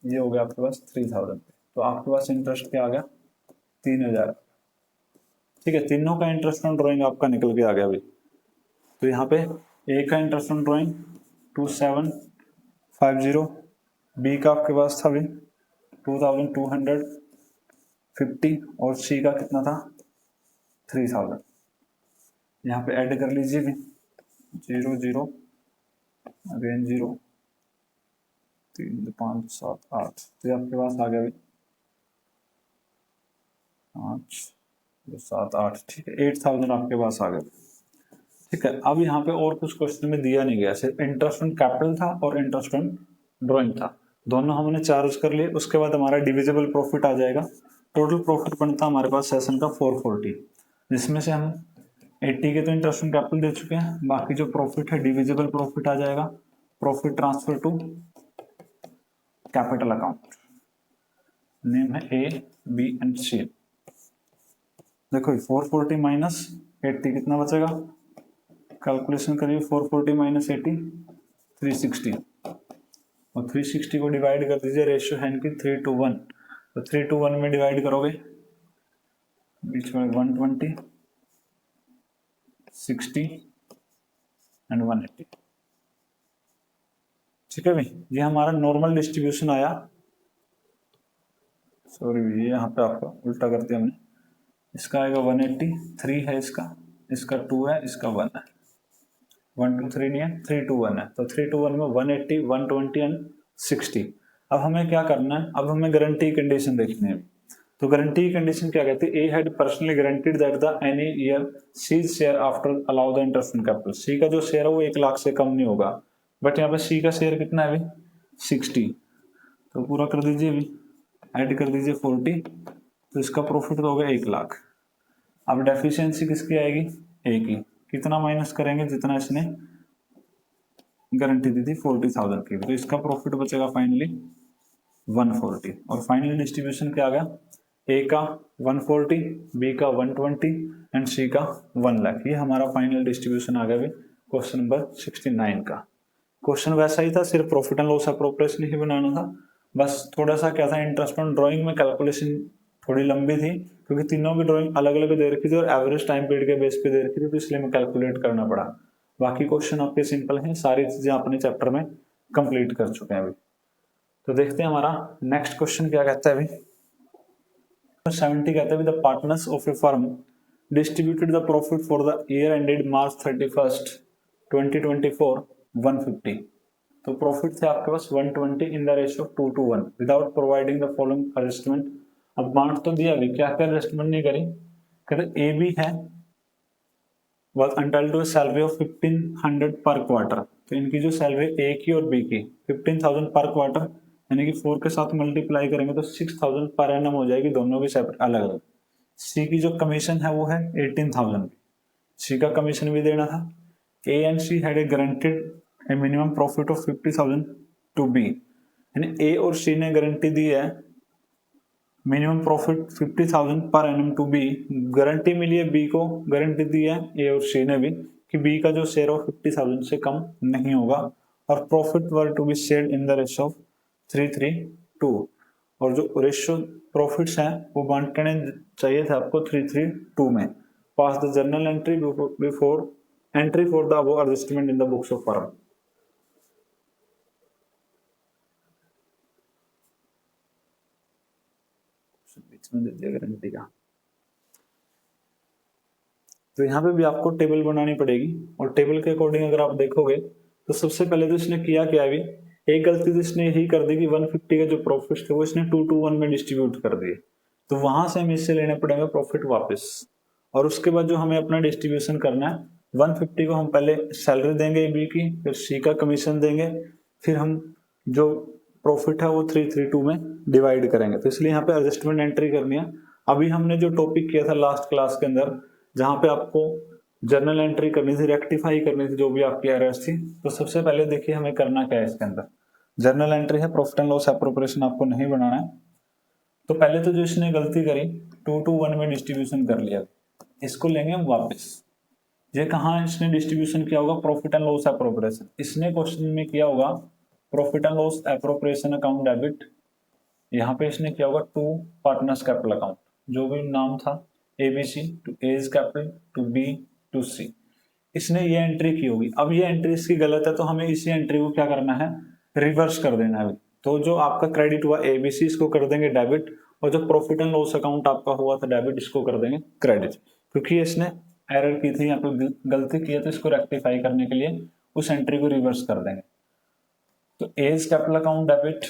ये हो गया आपके पास 3,000, तो आपके पास इंटरेस्ट क्या आ गया 3,000। ठीक है, तीनों का इंटरेस्ट ऑन ड्राइंग आपका निकल के आ गया अभी। तो यहाँ पे ए का इंटरेस्ट ऑन ड्राइंग 2750, बी का आपके पास था भी 2250 और सी का कितना था 3000। यहाँ पे ऐड कर लीजिए भी 0 0 अगेन 0 3 5 7 8, तो ये आपके पास आ गया भी 5 7 8, ठीक है 8000 आपके पास आ गया। ठीक है, अब यहाँ पे और कुछ क्वेश्चन में दिया नहीं गया, सिर्फ इंटरेस्ट ऑन कैपिटल था और इंटरेस्ट ऑन ड्राइंग था, दोनों हमने चार्ज कर लिए। उसके बाद हमारा डिविजिबल प्रॉफिट आ जाएगा। टोटल प्रॉफिट बनता हमारे पास सेशन का 440, जिसमें से हम 80 के तो इंटरेस्ट ऑन कैपिटल दे चुके हैं, बाकी जो प्रॉफिट है डिविजिबल प्रॉफिट आ जाएगा, profit transfer to capital account, name है ए बी एंड सी। देखो 440 माइनस 80 कितना बचेगा, कैलकुलेशन करिए 440 माइनस 80 360, और 360 को डिवाइड कर दीजिए, रेशियो है इनकी 3:1, तो 3:1 में डिवाइड करोगे बीच में 120 60 एंड 180। ठीक है भाई, ये हमारा नॉर्मल डिस्ट्रीब्यूशन आया। सॉरी ये यहाँ पे आपका उल्टा कर दिया हमने, इसका आएगा 180, 3 है इसका 2 है, इसका 1 है, 1 2 3 नहीं है, 3 2 1 है, तो 3 2 1 में 180 120 एंड 60। अब हमें क्या करना है, अब हमें गारंटी कंडीशन देखनी है। तो गारंटी की कंडीशन क्या कहती है, A had personally guaranteed that the any year C share after allow the interest in capital, C का जो शेयर है वो 1 लाख से कम नहीं होगा, बट यहाँ पे सी का शेयर कितना है अभी 60, तो पूरा कर दीजिए अभी, ऐड कर दीजिए 40, तो इसका प्रॉफिट तो होगा 1 लाख। अब डेफिशिएंसी किसकी आएगी, ए की, कितना माइनस करेंगे, जितना इसने गारंटी दी थी 40,000 की, तो इसका प्रॉफिट बचेगा फाइनली 140, और फाइनल डिस्ट्रीब्यूशन क्या आ गया, ए का 140, बी का 120 एंड सी का 1 लाख। ये हमारा फाइनल डिस्ट्रीब्यूशन आ गया क्वेश्चन नंबर 69 का। क्वेश्चन वैसा ही था, सिर्फ प्रॉफिट एंड लॉस अप्रोप्रिएशन ही बनाना था, बस थोड़ा सा क्या था, इंटरेस्ट ऑन ड्राइंग में कैलकुलेशन थोड़ी लंबी थी, क्योंकि तीनों की ड्राइंग अलग अलग दे रखी थी और एवरेज टाइम पीरियड के बेस पे दे रखी थी, तो इसलिए मैं कैलकुलेट करना पड़ा। बाकी क्वेश्चन आपके सिंपल हैं, सारी चीजें अपने चैप्टर में कंप्लीट कर चुके हैं अभी। तो देखते हैं हमारा नेक्स्ट क्वेश्चन क्या कहता है अभी। 70 कहता है the partners of A firm distributed the profit for the year ended March 31, 2024 150। तो प्रॉफिट थे आपके पास 120 इन the ratio 2:1 without providing the following adjustment. अब बांट तो दिया अभी, क्या क्या एडजस्टमेंट नहीं करी, कहते ए बी है was entitled to a salary of 1500 पर क्वार्टर, तो इनकी जो सैलरी ए की और बी की 15,000 पर क्वार्टर, यानी कि 4 के साथ मल्टीप्लाई करेंगे तो 6,000 पर एनम हो जाएगी, दोनों की सेपरेट अलग अलग। सी की जो कमीशन है वो है 18,000, सी का कमीशन भी देना था। A and C had a guaranteed a minimum profit of 50,000 to B, यानी ए और सी ने गारंटी दी है minimum profit 50,000 per annum to, guarantee मिली है बी को, गारंटी दी है ए और सी ने भी कि बी का जो शेयर हो 50,000 से कम नहीं होगा, और profit were to be shared in the ratio of 3:3:2, और जो रेशियो प्रॉफिट्स हैं वो बांटने चाहिए थे आपको 3:3:2 में। Pass the journal entry before entry for the above adjustment in the books of firm. बीच में दे दिया गारंटी का, तो यहाँ पे भी आपको टेबल बनानी पड़ेगी, और टेबल के अकॉर्डिंग अगर आप देखोगे तो सबसे पहले तो इसने किया क्या, अभी एक गलती तो इसने यही कर दी कि 150 के जो प्रॉफिट थे वो इसने 2:1 में डिस्ट्रीब्यूट कर दिए, तो वहां से हमें इससे लेने पड़ेंगे प्रॉफिट वापस, और उसके बाद जो हमें अपना डिस्ट्रीब्यूशन करना है 150 को हम पहले सैलरी देंगे बी की, फिर सी का कमीशन देंगे, फिर हम जो प्रॉफिट है वो 3:3:2 में डिवाइड करेंगे, तो इसलिए यहाँ पे एडजस्टमेंट एंट्री करनी है। अभी हमने जो टॉपिक किया था लास्ट क्लास के अंदर, जहां पे आपको जर्नल एंट्री करनी थी, रेक्टिफाई करनी थी जो भी आपकी एरर्स थी, तो सबसे पहले देखिए हमें करना क्या है इसके अंदर। जर्नल एंट्री है, प्रॉफिट एंड लॉस एप्रोप्रिएशन आपको नहीं बनाना है, तो पहले तो जो इसने गलती करी 2:1 में डिस्ट्रीब्यूशन कर लिया, इसको लेंगे हम वापस। ये कहाँ इसने डिस्ट्रीब्यूशन किया होगा, प्रॉफिट एंड लॉस एप्रोप्रिएशन, इसने क्वेश्चन में किया होगा profit and loss appropriation account debit, यहाँ पे इसने किया होगा टू पार्टनर्स कैपिटल अकाउंट, जो भी नाम था ABC to as capital to B to C, इसने ये एंट्री की होगी, अब ये एंट्री इसकी गलत है तो हमें इसी एंट्री को क्या करना है, रिवर्स कर देना है। तो जो आपका क्रेडिट हुआ ABC इसको कर देंगे डेबिट, और जो प्रॉफिट एंड लॉस अकाउंट आपका हुआ था डेबिट इसको कर देंगे क्रेडिट, क्योंकि इसने एरर की थी, यहाँ पे गलती की है, तो इसको रेक्टिफाई करने के लिए उस एंट्री को रिवर्स कर देंगे। तो एज कैपिटल अकाउंट डेबिट,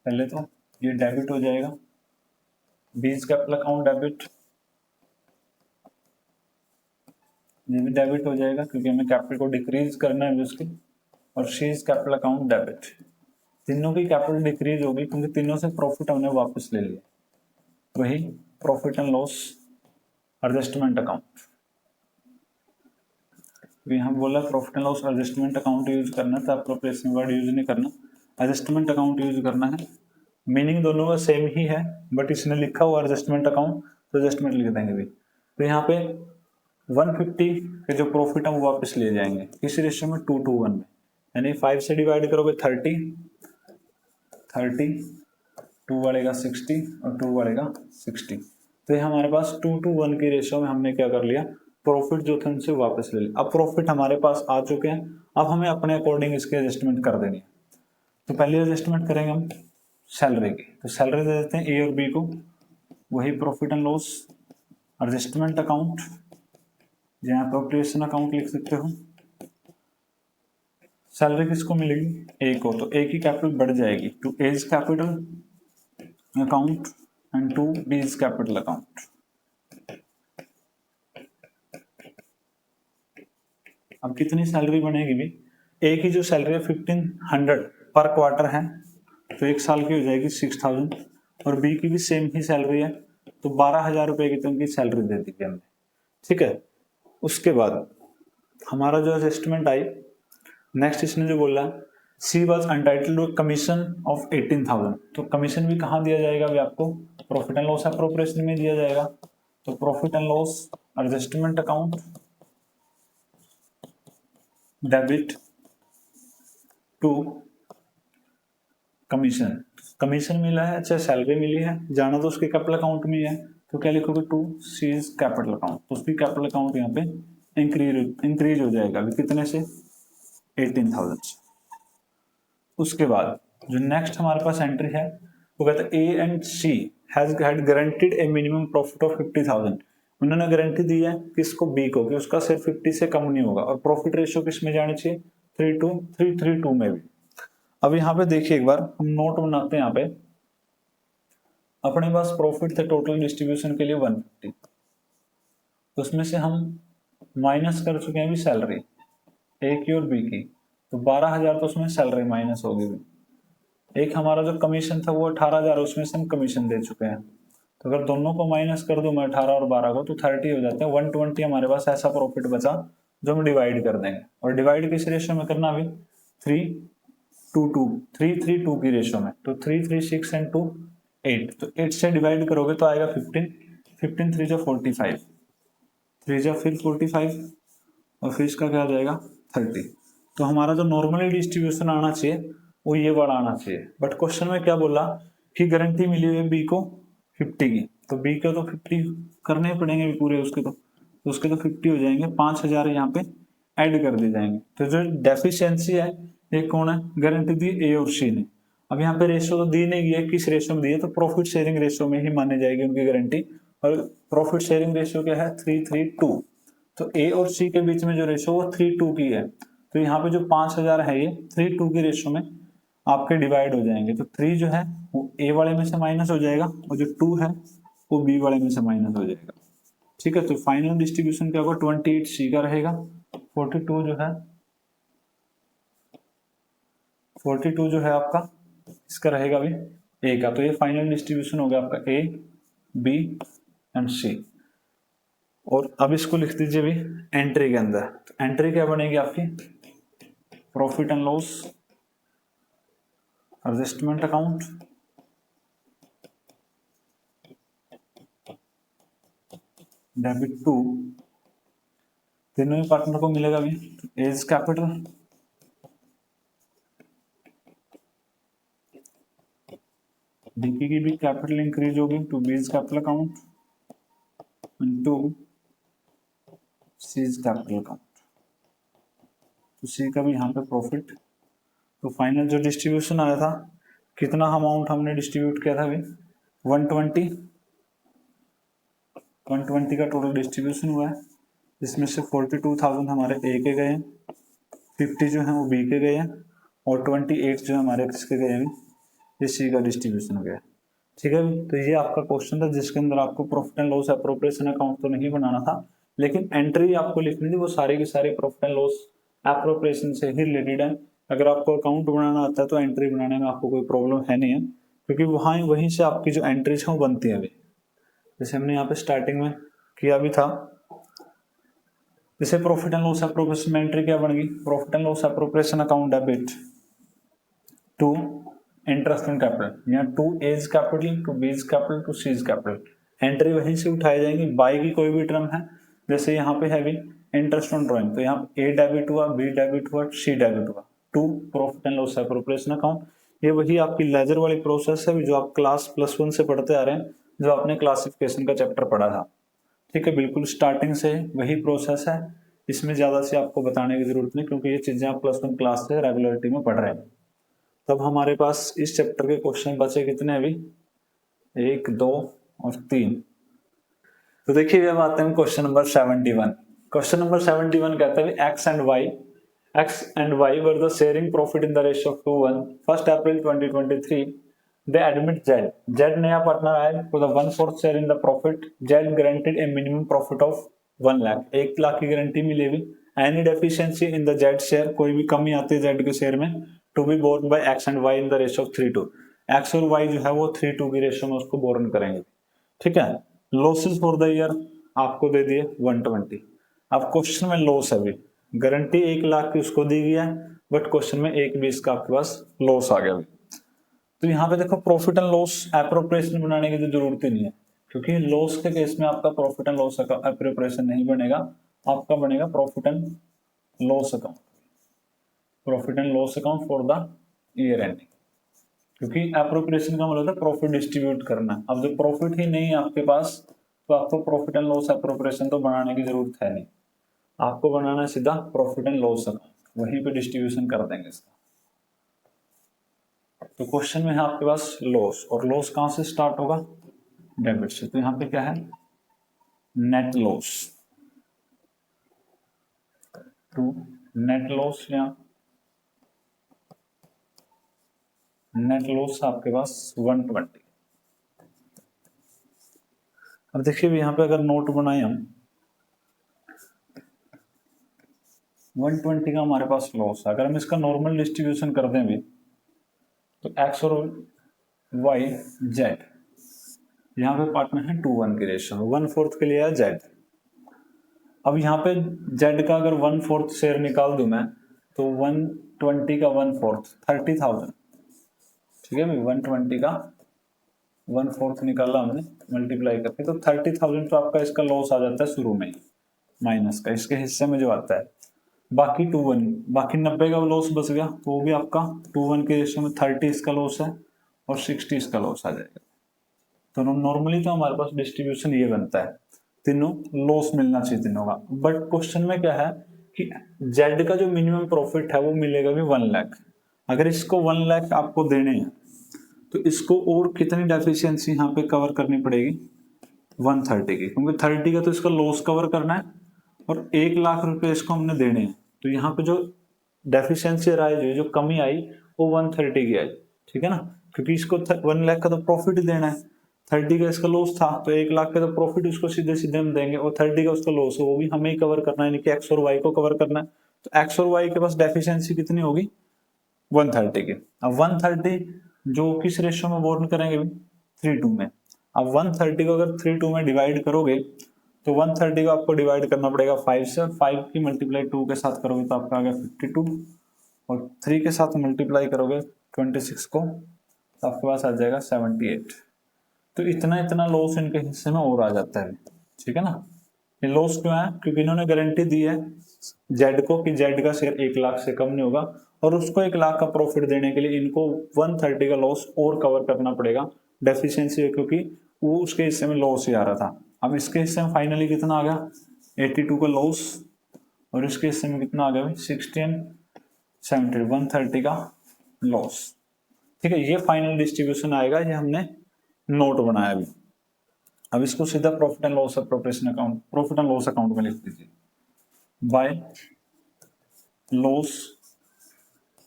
पहले तो ये डेबिट हो जाएगा, बीज कैपिटल अकाउंट डेबिट, ये भी डेबिट हो जाएगा क्योंकि हमें कैपिटल को डिक्रीज करना है उसकी, और शीज कैपिटल अकाउंट डेबिट, तीनों की कैपिटल डिक्रीज होगी क्योंकि तीनों से प्रॉफिट हमने वापस ले लिया, वही profit and loss adjustment account. यहाँ बोला profit and loss adjustment account use करना था, आपको प्लेसिंग वर्ड यूज नहीं करना, एडजस्टमेंट अकाउंट यूज करना है। मीनिंग दोनों का सेम ही है, बट इसने लिखा हुआ एडजस्टमेंट अकाउंट तो एडजस्टमेंट लिख देंगे भी। तो यहाँ पे 150 के जो प्रॉफिट है वो वापस ले जाएंगे, किस रेशियो में, 2:1 में, यानी 5 से डिवाइड करोगे 30, 2 बढ़ेगा 60 और 2 बढ़ेगा 60। तो ये हमारे पास 2:1 की रेशियो में हमने क्या कर लिया, प्रॉफिट जो थे उनसे वापस ले लिया। अब प्रॉफिट हमारे पास आ चुके हैं, अब हमें अपने अकॉर्डिंग इसकी एडजस्टमेंट कर देनी है। तो पहले एडजस्टमेंट करेंगे हम सैलरी की, तो सैलरी दे देते हैं A और B को, वही profit and loss adjustment account, जहाँ अप्रोप्रिएशन अकाउंट लिख सकते हो। सैलरी किसको मिलेगी, A को, तो A की कैपिटल बढ़ जाएगी to A's capital account and to B's capital account. अब कितनी सैलरी बनेगी भी, A की जो सैलरी है 1500 पर क्वार्टर है, तो एक साल की हो जाएगी 6000, और B की भी सेम ही सैलरी है, तो 12,000 रुपए की तो उनकी सैलरी दे दी हमने, ठीक है। उसके बाद हमारा जो एडजस्टमेंट आई, नेक्स्ट इसने जो बोला C was entitled to commission of 18,000, तो कमीशन भी कहाँ दिया जाएगा अभी आपको, प्रॉफिट एंड लॉस एप्रोप्रिएशन में दिया जाएगा। तो profit and loss adjustment account debit to commission, commission मिला है चाहे सैलरी मिली है, जाना तो उसके कैपिटल अकाउंट में है, तो क्या लिखोगे, टू सीज कैपिटल अकाउंट, तो उसकी कैपिटल अकाउंट यहाँ पे इंक्रीज हो जाएगा अभी कितने से, 18,000 से। उसके बाद जो नेक्स्ट हमारे पास एंट्री है वो कहता है A and C has had guaranteed a minimum profit of 50,000, उन्होंने गारंटी दी है किसको, B को, कि उसका सिर्फ 50 से कम नहीं होगा, और प्रॉफिट रेशियो किस में जानी चाहिए, 3:3:2 में भी। अब यहाँ पे देखिए एक बार हम नोट बनाते हैं, यहाँ पे अपने पास प्रॉफिट थे टोटल डिस्ट्रीब्यूशन के लिए 150, उसमें से हम माइनस कर चुके हैं भी सैलरी A की और B की, तो 12,000 तो उसमें सैलरी माइनस होगी भी। एक हमारा जो कमीशन था वो 18,000, उसमें से हम कमीशन दे चुके हैं, तो अगर दोनों को माइनस कर दूं मैं 18 और 12 को, तो 30 हो जाते हैं। 120 हमारे पास ऐसा प्रॉफिट बचा जो हम डिवाइड कर देंगे, और डिवाइड किस रेशियो में करना अभी, 3:2 की रेशियो में, तो 3 3 6 एंड 2 8, तो 8 से डिवाइड करोगे तो आएगा 15, 15 3 जा 45, 3 जा फिर 45, और फिर इसका क्या आ जाएगा 30। तो हमारा जो नॉर्मली डिस्ट्रीब्यूशन आना चाहिए वो ये वाला आना चाहिए, बट क्वेश्चन में क्या बोला कि गारंटी मिली हुई है B को 50 की, तो B को तो 50 करने ही पड़ेंगे पूरे उसके, तो उसके तो 50 हो जाएंगे, 5,000 यहाँ पे ऐड कर दिए जाएंगे। तो जो डेफिशिएंसी है ये कौन है, गारंटी दी A और C ने। अब यहाँ पे रेशियो तो दी नहीं है, किस रेशियो में दी है, तो प्रॉफिट शेयरिंग रेशियो में ही मानी जाएगी उनकी गारंटी, और प्रॉफिट शेयरिंग रेशियो क्या है 3:3:2, तो A और C के बीच में जो रेशियो वो 3:2 की है, तो यहाँ पे जो 5,000 है ये 3:2 की रेशियो में आपके डिवाइड हो जाएंगे, तो 3 जो है वो A वाले में से माइनस हो जाएगा, और जो 2 है वो B वाले में से माइनस हो जाएगा, ठीक है। तो फाइनल डिस्ट्रीब्यूशन क्या होगा, 28 C का रहेगा, 42 जो है 42 जो है आपका इसका रहेगा भी A का, तो ये फाइनल डिस्ट्रीब्यूशन हो गया आपका A B एंड C। और अब इसको लिख दीजिए भी एंट्री के अंदर, तो एंट्री क्या बनेगी आपकी, profit and loss adjustment account debit to, तीनों ही पार्टनर को मिलेगा भी एज कैपिटल डीपी की भी कैपिटल इंक्रीज होगी to B's capital account and to C's capital account, तो सी का भी यहाँ पे प्रॉफिट। तो फाइनल जो डिस्ट्रीब्यूशन आया था, कितना अमाउंट हमने डिस्ट्रीब्यूट किया था अभी, 120 का टोटल डिस्ट्रीब्यूशन हुआ है, जिसमें से 42,000 हमारे ए के गए हैं, 50 जो है वो बी के गए हैं, और 28 जो हमारे किसके गए हैं, ये सी का डिस्ट्रीब्यूशन हो गया। ठीक है, तो ये आपका क्वेश्चन था जिसके अंदर आपको profit and loss appropriation account तो नहीं बनाना था, लेकिन एंट्री आपको लिखनी थी, वो सारी की सारी प्रॉफिट एंड लॉस एप्रोप्रिएशन से ही रिलेटेड है। अगर आपको अकाउंट बनाना आता है तो एंट्री बनाने में आपको कोई प्रॉब्लम है नहीं है, क्योंकि वहीं से आपकी जो एंट्रीज है वो बनती है अभी। जैसे हमने यहाँ पे स्टार्टिंग में किया भी था, जैसे प्रॉफिट एंड लॉस एप्रोप्रिएशन में एंट्री क्या बन गई, profit and loss appropriation account debit to interest on capital, या to as capital, to B's capital, to C's capital. Entry वहीं से उठाई जाएंगी, बाई की कोई भी टर्म है, जैसे यहाँ पे है भी इंटरेस्ट ऑन ड्रॉइंग, तो यहाँ ए डेबिट हुआ, बी डेबिट हुआ, सी डेबिट हुआ, to profit and loss appropriation account. ये वही आपकी लेजर वाली प्रोसेस है जो आप क्लास +1 से पढ़ते आ रहे हैं, जो आपने क्लासिफिकेशन का चैप्टर पढ़ा था। ठीक है, बिल्कुल स्टार्टिंग से वही प्रोसेस है, इसमें ज्यादा से आपको बताने की जरूरत नहीं, क्योंकि ये चीजें आप +1 क्लास से रेगुलरिटी में पढ़ रहे हैं। तब हमारे पास इस चैप्टर के क्वेश्चन बचे कितने अभी, 1, 2 और 3। तो देखिए अब आते हैं क्वेश्चन नंबर 71। क्वेश्चन नंबर 71 कहता है X and Y were the sharing profit in the ratio of 2:1 1 April 2023। They admit Z नया पार्टनर आया for the 1/4 share in the profit. Z guaranteed a minimum profit of 1 lakh, 1 lakh की guarantee मिलेगी। Any deficiency in the Z share, कोई भी कमी आती है Z के शेयर में, to be borne by X and Y in the ratio of 3:2। X और वाई जो है वो 3:2 की रेशियो में उसको बोर्न करेंगे। ठीक है, लॉसेस फॉर द ईयर आपको दे दिए 120। अब क्वेश्चन में लॉस है, अभी गारंटी 1 लाख की उसको दी गई है, बट क्वेश्चन में 1/20 का आपके पास लॉस आ गया। तो यहाँ पे देखो प्रॉफिट एंड लॉस एप्रोप्रिएशन बनाने की तो जरूरत ही नहीं है, क्योंकि लॉस के केस में आपका प्रॉफिट एंड लॉस एप्रोप्रिएशन नहीं बनेगा, आपका बनेगा profit and loss account, profit and loss account for the year ending, क्योंकि एप्रोप्रिएशन का मतलब है प्रॉफिट डिस्ट्रीब्यूट करना। अब जब प्रॉफिट ही नहीं है आपके पास, तो आपको प्रॉफिट एंड लॉस एप्रोप्रिएशन तो बनाने की जरूरत है नहीं, आपको बनाना है सीधा प्रॉफिट एंड लॉस अकाउंट, वहीं पे डिस्ट्रीब्यूशन कर देंगे इसका। तो क्वेश्चन में है आपके पास लॉस, और लॉस कहां से स्टार्ट होगा, डेबिट से। तो यहां पे क्या है, net loss, to net loss, या नेट लॉस आपके पास 120। अब देखिए यहां पे अगर नोट बनाए हम, 120 का हमारे पास लॉस है, अगर हम इसका नॉर्मल डिस्ट्रीब्यूशन कर दें भी, तो एक्स और वाई जेड, यहाँ पे पार्टनर है 2:1 की रेशियो, 1/4 के लिए है जेड। अब यहाँ पे जेड का अगर 1/4 शेयर निकाल दूं मैं, तो 120 का 1/4 30,000। ठीक है भाई, 120 का 1/4 निकाला हमने मल्टीप्लाई करके, तो 30,000 तो आपका इसका लॉस आ जाता है शुरू में, माइनस का इसके हिस्से में जो आता है। बाकी 2:1, बाकी 90 का लॉस बच गया, तो वो भी आपका 2:1 के रेशियो में 30 इसका लॉस है और 60 इसका लॉस आ जाएगा। तो नॉर्मली तो हमारे पास डिस्ट्रीब्यूशन ये बनता है, तीनों लॉस मिलना चाहिए तीनों का। बट क्वेश्चन में क्या है कि जेड का जो मिनिमम प्रॉफिट है वो मिलेगा भी 1 लाख। अगर इसको 1 लाख आपको देने हैं, तो इसको और कितनी डेफिशिएंसी यहाँ पे कवर करनी पड़ेगी, 130 की, क्योंकि 30 का तो इसका लॉस कवर करना है और 1 लाख रुपए इसको हमने देने हैं। तो यहाँ पे जो डेफिशिएंसी आई, जो कमी आई, वो 130 की आई। ठीक है ना, क्योंकि इसको 1 लाख का तो प्रॉफिट ही देना है, 30 का इसका लॉस था, तो 1 लाख का तो प्रॉफिट उसको सीधे सीधे हम देंगे, और 30 का उसका लॉस है वो भी हमें ही कवर करना है, यानी कि एक्स और वाई को कवर करना है। तो एक्स और वाई के पास डेफिशिएंसी कितनी होगी, 130 की। अब 130 जो किस रेशियो में बोर्न करेंगे, 3:2 में। अब 130 को अगर 3:2 में डिवाइड करोगे, तो 130 को आपको डिवाइड करना पड़ेगा 5 से, 5 की मल्टीप्लाई 2 के साथ करोगे तो आपका आ गया 52, और 3 के साथ मल्टीप्लाई करोगे 26 को, तो आपके पास आ जाएगा 78। तो इतना इतना लॉस इनके हिस्से में और आ जाता है। ठीक है ना, ये लॉस क्यों है, क्योंकि इन्होंने गारंटी दी है जेड को कि जेड का शेयर 1 लाख से कम नहीं होगा, और उसको 1 लाख का प्रॉफिट देने के लिए इनको 130 का लॉस और कवर करना पड़ेगा डेफिशिएंसी, क्योंकि वो उसके हिस्से में लॉस ही आ रहा था। अब इसके हिस्से में फाइनली कितना आ गया, 82 का लॉस, और इसके हिस्से में कितना आ गया भाई 16 70 130 का लॉस। ठीक है, ये फाइनल डिस्ट्रीब्यूशन आएगा, ये हमने नोट बनाया अभी। अब इसको सीधा profit and loss appropriation account, profit and loss account में लिख दीजिए, by loss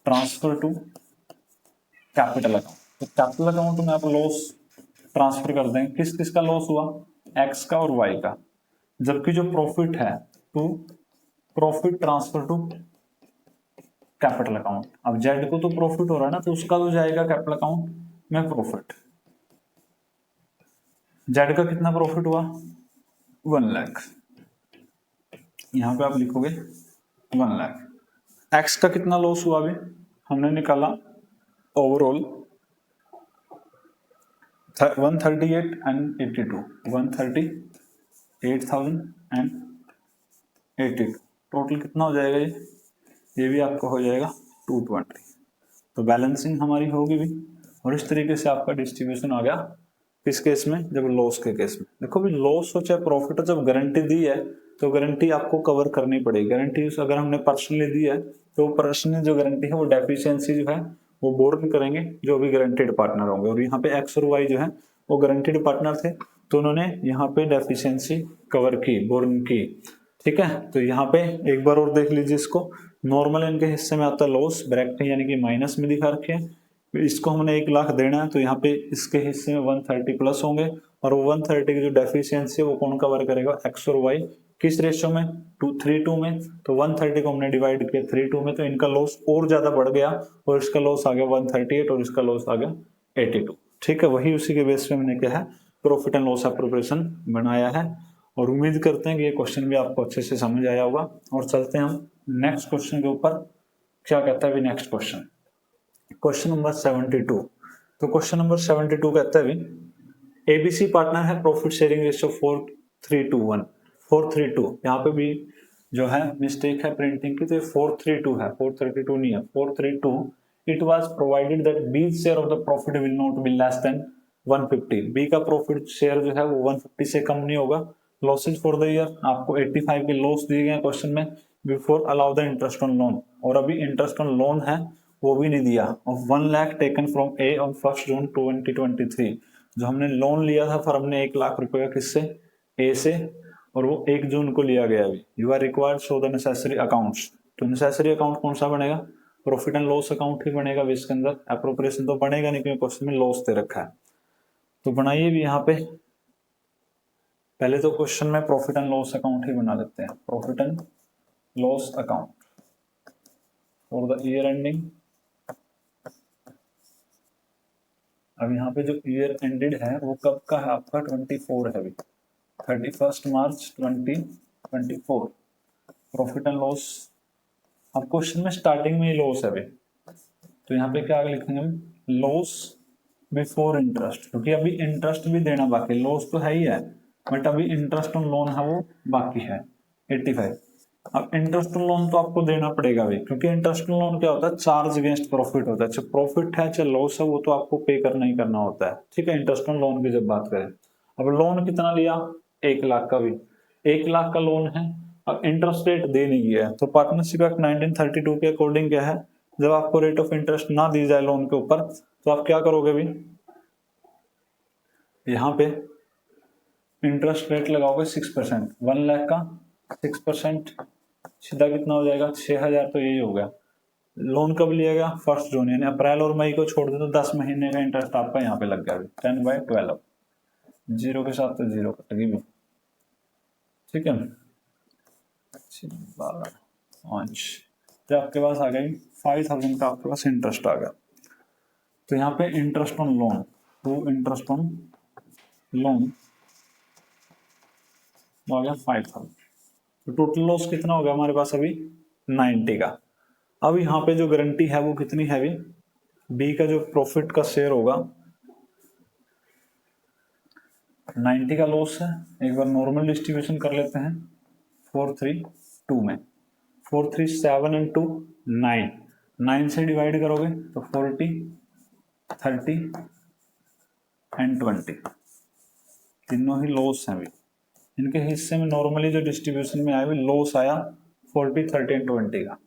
transfer to capital account. तो कैपिटल अकाउंट में आप लॉस ट्रांसफर कर देंगे, किस किस का लॉस हुआ, एक्स का और वाई का, जबकि जो प्रॉफिट है तो profit transfer to capital account. अब जेड को तो प्रॉफिट हो रहा है ना, तो उसका तो जाएगा कैपिटल अकाउंट में प्रॉफिट। जेड का कितना प्रॉफिट हुआ 1 लाख, यहां पे आप लिखोगे 1 लाख। एक्स का कितना लॉस हुआ अभी हमने निकाला, ओवरऑल 138 एंड 82, 138,000 एंड 82, टोटल कितना हो जाएगा ये भी आपका हो जाएगा 220। तो बैलेंसिंग हमारी होगी भी, और इस तरीके से आपका डिस्ट्रीब्यूशन आ गया किस केस में, जब लॉस के केस में। देखो भी लॉस हो चाहे प्रॉफिट हो, जब गारंटी दी है तो गारंटी आपको कवर करनी पड़ेगी। गारंटी अगर हमने पर्सनली दी है तो पर्सनली जो गारंटी है वो डेफिशिएंसी जो है वो बोर्ड करेंगे जो भी गारंटेड पार्टनर होंगे, और यहाँ पे एक्स और वाई जो है वो गारंटेड पार्टनर थे, तो उन्होंने यहाँ पे डेफिशिएंसी कवर की, बोर्न की। ठीक है, तो यहाँ पे एक बार और देख लीजिए इसको। नॉर्मल इनके हिस्से में आता है लॉस, ब्रैकेट यानी कि माइनस में दिखा रखे हैं, इसको हमने 1 लाख देना है, तो यहाँ पे इसके हिस्से में 130 प्लस होंगे, और वो 130 की जो डेफिशिएंसी है वो कौन कवर करेगा, एक्स और वाई। किस रेशियो में 2:3 में, तो 130 को हमने डिवाइड किया 3:2 में, तो इनका लॉस और ज्यादा बढ़ गया, और इसका लॉस आ गया 138 और इसका लॉस आ गया 82। ठीक है, वही उसी के बेस पे हमने क्या है प्रॉफिट एंड लॉस अप्रोप्रिएशन बनाया है, और उम्मीद करते हैं कि ये क्वेश्चन भी आपको अच्छे से समझ आया होगा। और चलते हैं हम नेक्स्ट क्वेश्चन के ऊपर, क्या कहता है भी नेक्स्ट क्वेश्चन, क्वेश्चन नंबर 72। तो क्वेश्चन नंबर 72 कहता है भी एबीसी पार्टनर है, प्रॉफिट शेयरिंग रेशियो 4:3 4:3 यहाँ पे भी जो है मिस्टेक है प्रिंटिंग की, तो 4:3 है, 4:32 नहीं है, 4:3। It was provided that B share of the profit will not be less than 150, B का प्रॉफिट शेयर जो है वो 150 से कम नहीं होगा। लॉसेज फॉर द ईयर आपको 85 के लॉस दिए गए क्वेश्चन में, before allow the interest on loan, और अभी इंटरेस्ट ऑन लोन है वो भी नहीं दिया, of 1 lakh taken from A on 1 जून 2023, जो हमने लोन लिया था फर्म ने 1 लाख रुपए का, किससे, ए से, और वो 1 जून को लिया गया अभी। You are required show the necessary accounts, तो नेसेसरी अकाउंट कौन सा बनेगा, प्रॉफिट एंड लॉस अकाउंट ही बनेगा, इसके अंदर एप्रोप्रिएशन तो बनेगा नहीं क्योंकि क्वेश्चन में लॉस दे रखा है। तो बनाइए भी यहाँ पे, पहले तो क्वेश्चन में प्रॉफिट एंड लॉस अकाउंट ही बना देते हैं, profit and loss account for the year ending. अब यहाँ पे जो ईयर एंडेड है वो कब का है आपका 24 है अभी, 31 मार्च 2024। प्रॉफिट एंड लॉस, अब क्वेश्चन में स्टार्टिंग में ही लॉस है अभी, तो यहाँ पे क्या लिखेंगे हम, लॉस बिफोर इंटरेस्ट, क्योंकि अभी इंटरेस्ट भी देना बाकी, लॉस तो है ही है बट अभी इंटरेस्ट ऑन लोन है वो बाकी है 85। अब इंटरेस्ट ऑन लोन तो आपको देना पड़ेगा अभी, क्योंकि इंटरेस्ट ऑन लोन क्या होता है, चार्ज अगेंस्ट प्रॉफिट होता है, चाहे प्रॉफिट है चाहे लॉस है वो तो आपको पे करना ही करना होता है। ठीक है, इंटरेस्ट ऑन लोन की जब बात करें, अब लोन कितना लिया 1 लाख का, भी 1 लाख का लोन है, अब इंटरेस्ट रेट दे नहीं गया है, तो पार्टनरशिप एक्ट 1932 के अकॉर्डिंग क्या है, जब आपको रेट ऑफ इंटरेस्ट ना दी जाए लोन के ऊपर तो आप क्या करोगे भी, यहाँ पे इंटरेस्ट रेट लगाओगे 6%, 1 लाख का 6%, सीधा कितना हो जाएगा 6,000, तो यही हो गया। लोन कब लिया गया 1 जून, यानी अप्रैल और मई को छोड़ दे तो 10 महीने का इंटरेस्ट आपका यहाँ पे लग गया, 10/12, जीरो के साथ तो जीरो कटेगी भी। ठीक है, 12 जब आपके पास आ गई 5,000 का आपके पास इंटरेस्ट आ गया, तो यहाँ पे interest on loan, to interest on loan आ गया 5,000, तो टोटल लॉस कितना हो गया हमारे पास अभी 90 का। अब यहाँ पे जो गारंटी है वो कितनी है अभी, बी का जो प्रॉफिट का शेयर होगा 90 का लॉस है, एक बार नॉर्मल डिस्ट्रीब्यूशन कर लेते हैं 4:3 में, 4:3 7 × 2 9, 9 से डिवाइड करोगे तो 40 30 एंड 20, तीनों ही लॉस हैं अभी। इनके हिस्से में नॉर्मली जो डिस्ट्रीब्यूशन में आया वो लॉस आया 40, 30 एंड 20 का।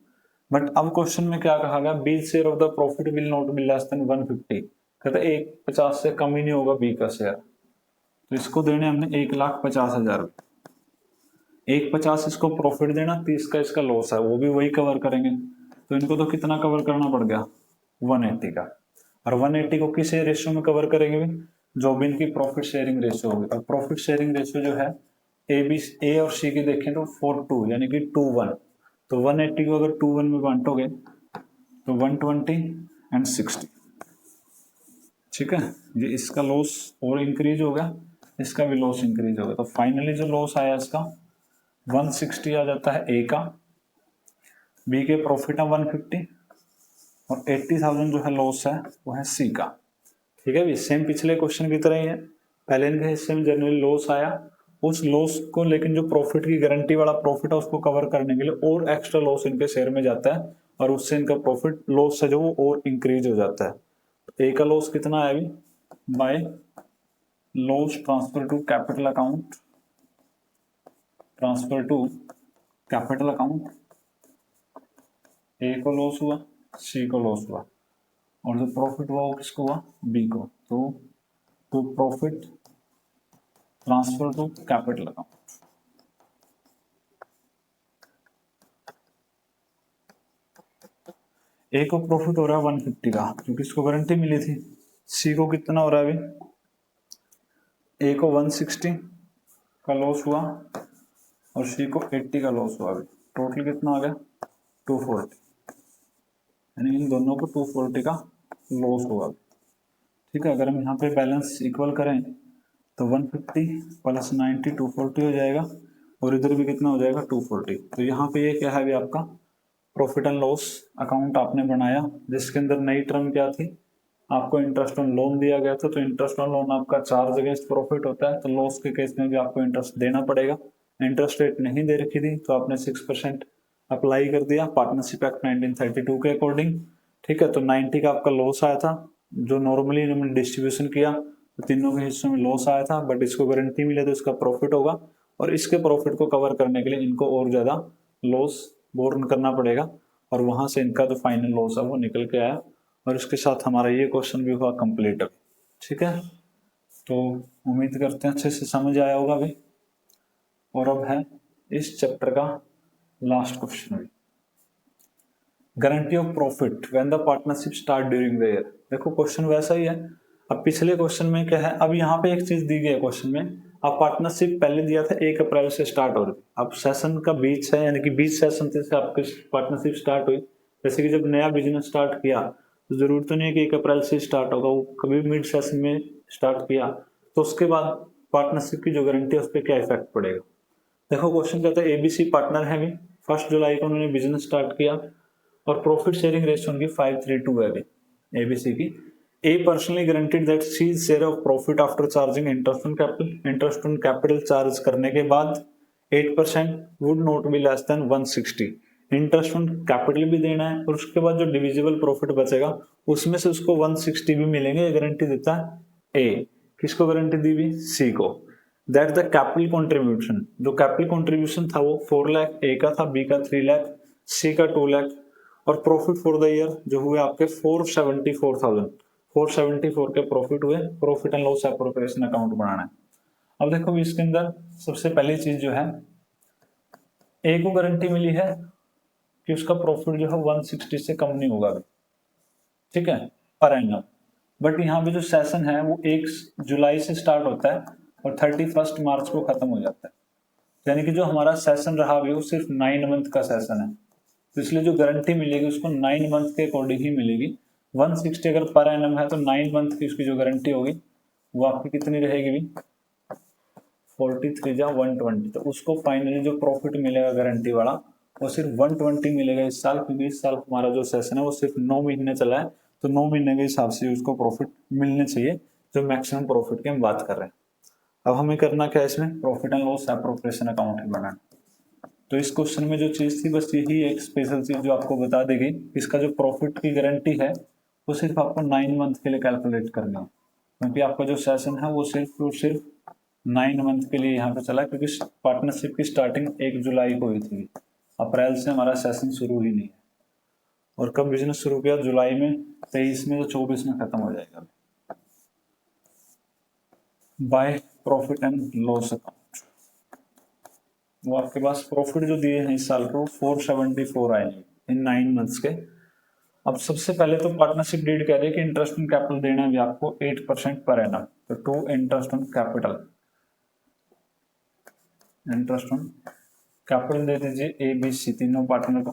बट अब क्वेश्चन में क्या कहा गया, B share of the profit will not be less than 150, कहते 150 से कम ही नहीं होगा बी का शेयर। तो इसको देने हमने 1,50,000, 150 इसको प्रॉफिट देना, 30 का इसका लॉस है, वो भी वही कवर करेंगे। तो इनको तो कितना कवर करना पड़ गया, 180 का। और 180 को किस रेशियो में कवर करेंगे, जो भी इनकी प्रॉफिट शेयरिंग रेशियो होगी। और प्रॉफिट शेयरिंग रेशियो जो है ए और सी की देखें तो 4:2 यानी कि 2:1। तो 180 को अगर 2:1 में बांटोगे तो 120 एंड 60, ठीक है। ये इसका लॉस और इंक्रीज होगा, इसका भी लॉस इंक्रीज होगा। तो फाइनली जो लॉस आया इसका 160 आ जाता है ए का, बी के प्रॉफिट है 150 और 80,000 जो है लॉस है वो है सी का। ठीक है भी, सेम पिछले क्वेश्चन की तरह ही है। पहले इनके हिस्से में जनरली लॉस आया, उस लॉस को लेकिन जो प्रॉफिट की गारंटी वाला प्रॉफिट है उसको कवर करने के लिए और एक्स्ट्रा लॉस इनके शेयर में जाता है और उससे इनका प्रॉफिट लॉस है जो वो और इंक्रीज हो जाता है। तो ए का लॉस कितना है अभी, by loss transfer to capital account, transfer to capital account, A को लॉस हुआ, सी को लॉस हुआ और जो प्रॉफिट हुआ वो किसको हुआ, बी को। तो profit transfer to capital account. A को प्रॉफिट हो रहा है 150 का क्योंकि इसको गारंटी मिली थी। सी को कितना हो रहा है अभी, ए को 160 का लॉस हुआ और सी को 80 का लॉस हुआ। अभी टोटल कितना आ गया 240, यानी इन दोनों को 240 का लॉस हुआ। ठीक है, अगर हम यहाँ पे बैलेंस इक्वल करें तो 150 प्लस 90 240 हो जाएगा और इधर भी कितना हो जाएगा 240। तो यहाँ पे ये क्या है अभी आपका प्रॉफिट एंड लॉस अकाउंट आपने बनाया, जिसके अंदर नई टर्म क्या थी, आपको इंटरेस्ट ऑन लोन दिया गया था। तो इंटरेस्ट ऑन लोन आपका चार्ज अगेंस्ट प्रॉफिट होता है, तो लॉस के केस में भी आपको इंटरेस्ट देना पड़ेगा। इंटरेस्ट रेट नहीं दे रखी थी तो आपने 6% अप्लाई कर दिया पार्टनरशिप एक्ट 1932 के अकॉर्डिंग। ठीक है, तो 90 का आपका लॉस आया था, जो नॉर्मली इन्होंने डिस्ट्रीब्यूशन किया तो तीनों के हिस्सों में लॉस आया था, बट इसको गारंटी मिले तो इसका प्रॉफिट होगा और इसके प्रॉफिट को कवर करने के लिए इनको और ज्यादा लॉस बोर्न करना पड़ेगा और वहां से इनका जो फाइनल लॉस है वो निकल के आया। और इसके साथ हमारा ये क्वेश्चन भी हुआ कंप्लीट। ठीक है, तो उम्मीद करते हैं अच्छे से समझ आया होगा अभी। और अब है इस चैप्टर का लास्ट क्वेश्चन भी, guarantee of profit when the partnership start during the year. देखो क्वेश्चन वैसा ही है। अब पिछले क्वेश्चन में क्या है, अब यहाँ पे एक चीज दी गई है क्वेश्चन में, अब पार्टनरशिप पहले दिया था 1 अप्रैल से स्टार्ट हो रही, अब सेशन का बीच है यानी कि बीच सेशन से आपकी पार्टनरशिप स्टार्ट हुई। जैसे कि जब नया बिजनेस स्टार्ट किया तो जरूरत तो नहीं है कि 1 अप्रैल से स्टार्ट होगा, वो कभी मिड सेशन में स्टार्ट किया तो उसके बाद पार्टनरशिप की जो गारंटी है उस पर क्या इफेक्ट पड़ेगा। देखो क्वेश्चन कहता है एबीसी पार्टनर है भी, 1 जुलाई को उन्होंने बिजनेस स्टार्ट किया और प्रॉफिट शेयरिंग रेशियो उनकी 5:3 है अभी एबीसी की। A personally guaranteed that C share of profit after charging interest on capital charge करने के बाद 8% would not be less than 160। Interest on capital भी देना है और उसके बाद जो डिविजिबल प्रॉफिट बचेगा उसमें से उसको 160 भी मिलेंगे। ये गारंटी देता है ए। किसको गारंटी दी हुई, सी को। दैट द कैपिटल कॉन्ट्रीब्यूशन, जो कैपिटल कॉन्ट्रीब्यूशन था वो 4 लाख ए का था, बी का 3 लाख, सी का 2 लाख और प्रॉफिट फॉर द ईयर जो हुए आपके 474 के प्रॉफिट हुए। Profit and loss appropriation account बनाना है। अब देखो इसके अंदर सबसे पहली चीज जो है, ए को गारंटी मिली है कि उसका प्रॉफिट जो है 160 से कम नहीं होगा, ठीक है, पर एनम। बट यहाँ पे जो सेशन है वो 1 जुलाई से स्टार्ट होता है और 31 मार्च को खत्म हो जाता है, यानी कि जो हमारा सेशन रहा अभी वो सिर्फ 9 मंथ का सेशन है। तो इसलिए जो गारंटी मिलेगी उसको 9 मंथ के अकॉर्डिंग ही मिलेगी। 160 अगर पर एनम है तो 9 मंथ की उसकी जो गारंटी होगी वो आपकी कितनी रहेगी भी, 43 या 120। तो उसको फाइनली जो प्रॉफिट मिलेगा गारंटी वाला वो सिर्फ 120 मिलेगा इस साल, क्योंकि इस साल हमारा जो सेशन है वो सिर्फ 9 महीने चला है। तो 9 महीने के हिसाब से उसको प्रॉफिट मिलने चाहिए, जो मैक्सिमम प्रॉफिट की हम बात कर रहे हैं। अब हमें करना क्या है, इसमें profit and loss appropriation account बनाना। तो इस क्वेश्चन में जो चीज थी बस यही एक स्पेशल चीज जो आपको बता देगी, इसका जो प्रॉफिट की गारंटी है वो सिर्फ आपको 9 मंथ के लिए कैलकुलेट करना है, क्योंकि आपका जो सेशन है वो सिर्फ और सिर्फ 9 मंथ के लिए यहाँ पे चला, क्योंकि पार्टनरशिप की स्टार्टिंग 1 जुलाई को हुई थी। अप्रैल से हमारा सेशन शुरू ही नहीं है। और कब बिजनेस शुरू किया? जुलाई में, 23 में, तो 24 में खत्म हो जाएगा। Bye profit and loss account, वो आपके पास प्रॉफिट जो दिए हैं इस साल को 474 आए इन 9 मंथ्स के। अब सबसे पहले तो पार्टनरशिप डीड कह रही है कि इंटरेस्ट ऑन कैपिटल देना है आपको 8% per annum to interest on capital, interest on capital दे दीजिए ABC तीनों पार्टनर को।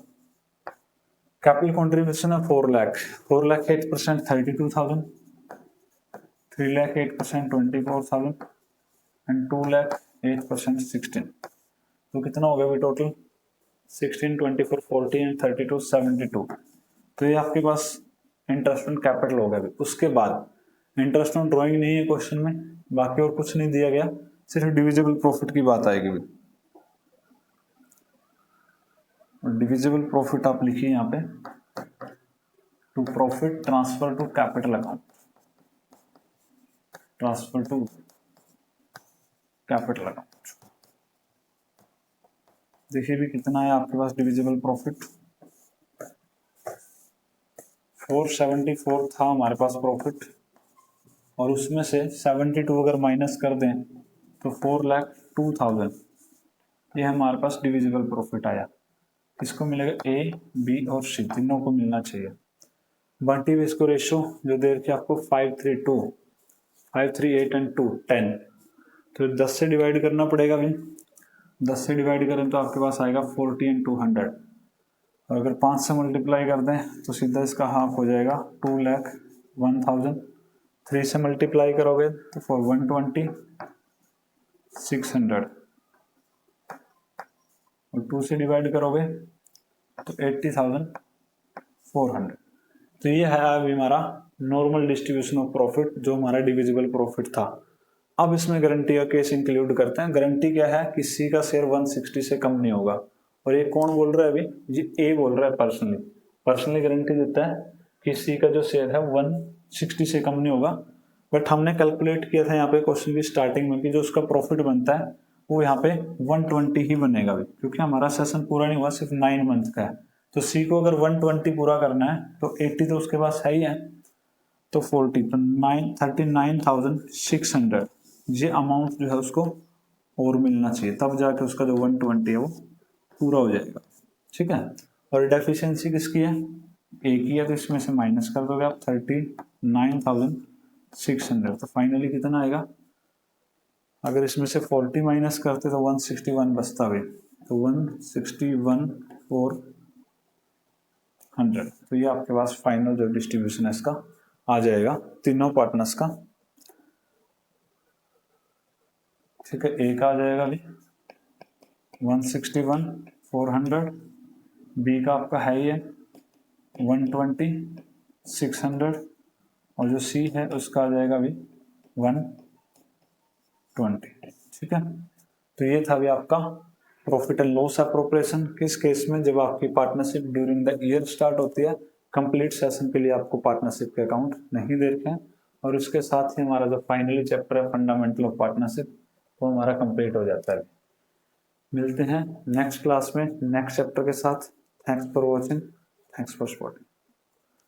कैपिटल कॉन्ट्रीब्यूशन है 4 लाख, 4 लाख 8% 32,000, 3 लाख 8% 24,000 एंड 2 लाख 8% 16। तो कितना हो गया भाई टोटल? 16, 24, 40 एंड 32, 72। तो ये आपके पास इंटरेस्ट ऑन कैपिटल हो गया। उसके बाद इंटरेस्ट ऑन ड्राइंग नहीं है क्वेश्चन में, बाकी और कुछ नहीं दिया गया, सिर्फ डिविजिबल प्रॉफिट की बात आएगी। डिविजिबल प्रॉफिट आप लिखिए यहाँ पे, to profit transfer to capital account, transfer to capital account. देखिए भी कितना है आपके पास डिविजिबल प्रॉफिट। 474 था हमारे पास प्रॉफिट, और उसमें से 72 अगर माइनस कर दें तो 4,02,000 ये हमारे पास डिविजिबल प्रॉफिट आया। किसको मिलेगा? A, B और C तीनों को मिलना चाहिए। बंटी भी इसको रेशो जो दे रखी आपको 532, 538 एंड 2 10, तो 10 से डिवाइड करना पड़ेगा भाई। 10 से डिवाइड करें तो आपके पास आएगा 40 एंड 200, और अगर 5 से मल्टीप्लाई कर दें तो सीधा इसका हाफ हो जाएगा 2,01,000। 3 से मल्टीप्लाई करोगे तो 120, 600, और 2 से डिवाइड करोगे तो 80,400। तो ये है अभी हमारा नॉर्मल डिस्ट्रीब्यूशन ऑफ प्रॉफिट, जो हमारा डिविजिबल प्रॉफिट था। अब इसमें गारंटी का केस इंक्लूड करते हैं। गारंटी क्या है? किसी का शेयर 160 से कम नहीं होगा। और ये कौन बोल रहा है अभी? ये ए बोल रहा है पर्सनली गारंटी देता है किसी का जो शेयर है 160 से कम नहीं होगा। बट हमने कैलकुलेट किया था यहाँ पे क्वेश्चन की स्टार्टिंग में कि जो उसका प्रॉफिट बनता है वो यहाँ पे 120 ही बनेगा भी, क्योंकि हमारा सेशन पूरा नहीं हुआ, सिर्फ 9 मंथ का है। तो सी को अगर 120 पूरा करना है तो 80 तो उसके पास है ही है, तो 40, तो 39,600 ये अमाउंट जो है उसको और मिलना चाहिए, तब जाके उसका जो 120 है वो पूरा हो जाएगा। ठीक है। और डेफिशिएंसी किसकी है? ए की है, तो इसमें से माइनस कर दोगे आप 39,600। तो फाइनली कितना आएगा? अगर इसमें से 40 माइनस करते तो 161 बचता भी, तो 161,400। तो ये आपके पास फाइनल जो डिस्ट्रीब्यूशन है इसका आ जाएगा तीनों पार्टनर्स का। ठीक है, ए का आ जाएगा अभी 161,400, बी का आपका है ही है 120,600, और जो सी है उसका आ जाएगा अभी 120। ठीक है। तो ये था अभी आपका प्रॉफिट एंड लॉस अप्रोप्रिएशन। किस केस में? जब आपकी partnership during the year start होती है। कंप्लीट सेशन के लिए आपको पार्टनरशिप के अकाउंट नहीं दे रखे हैं, और उसके साथ ही हमारा जो फाइनली चैप्टर है फंडामेंटल ऑफ पार्टनरशिप वो हमारा कंप्लीट हो जाता है। मिलते हैं नेक्स्ट क्लास में नेक्स्ट चैप्टर के साथ। Thanks for watching, thanks for supporting.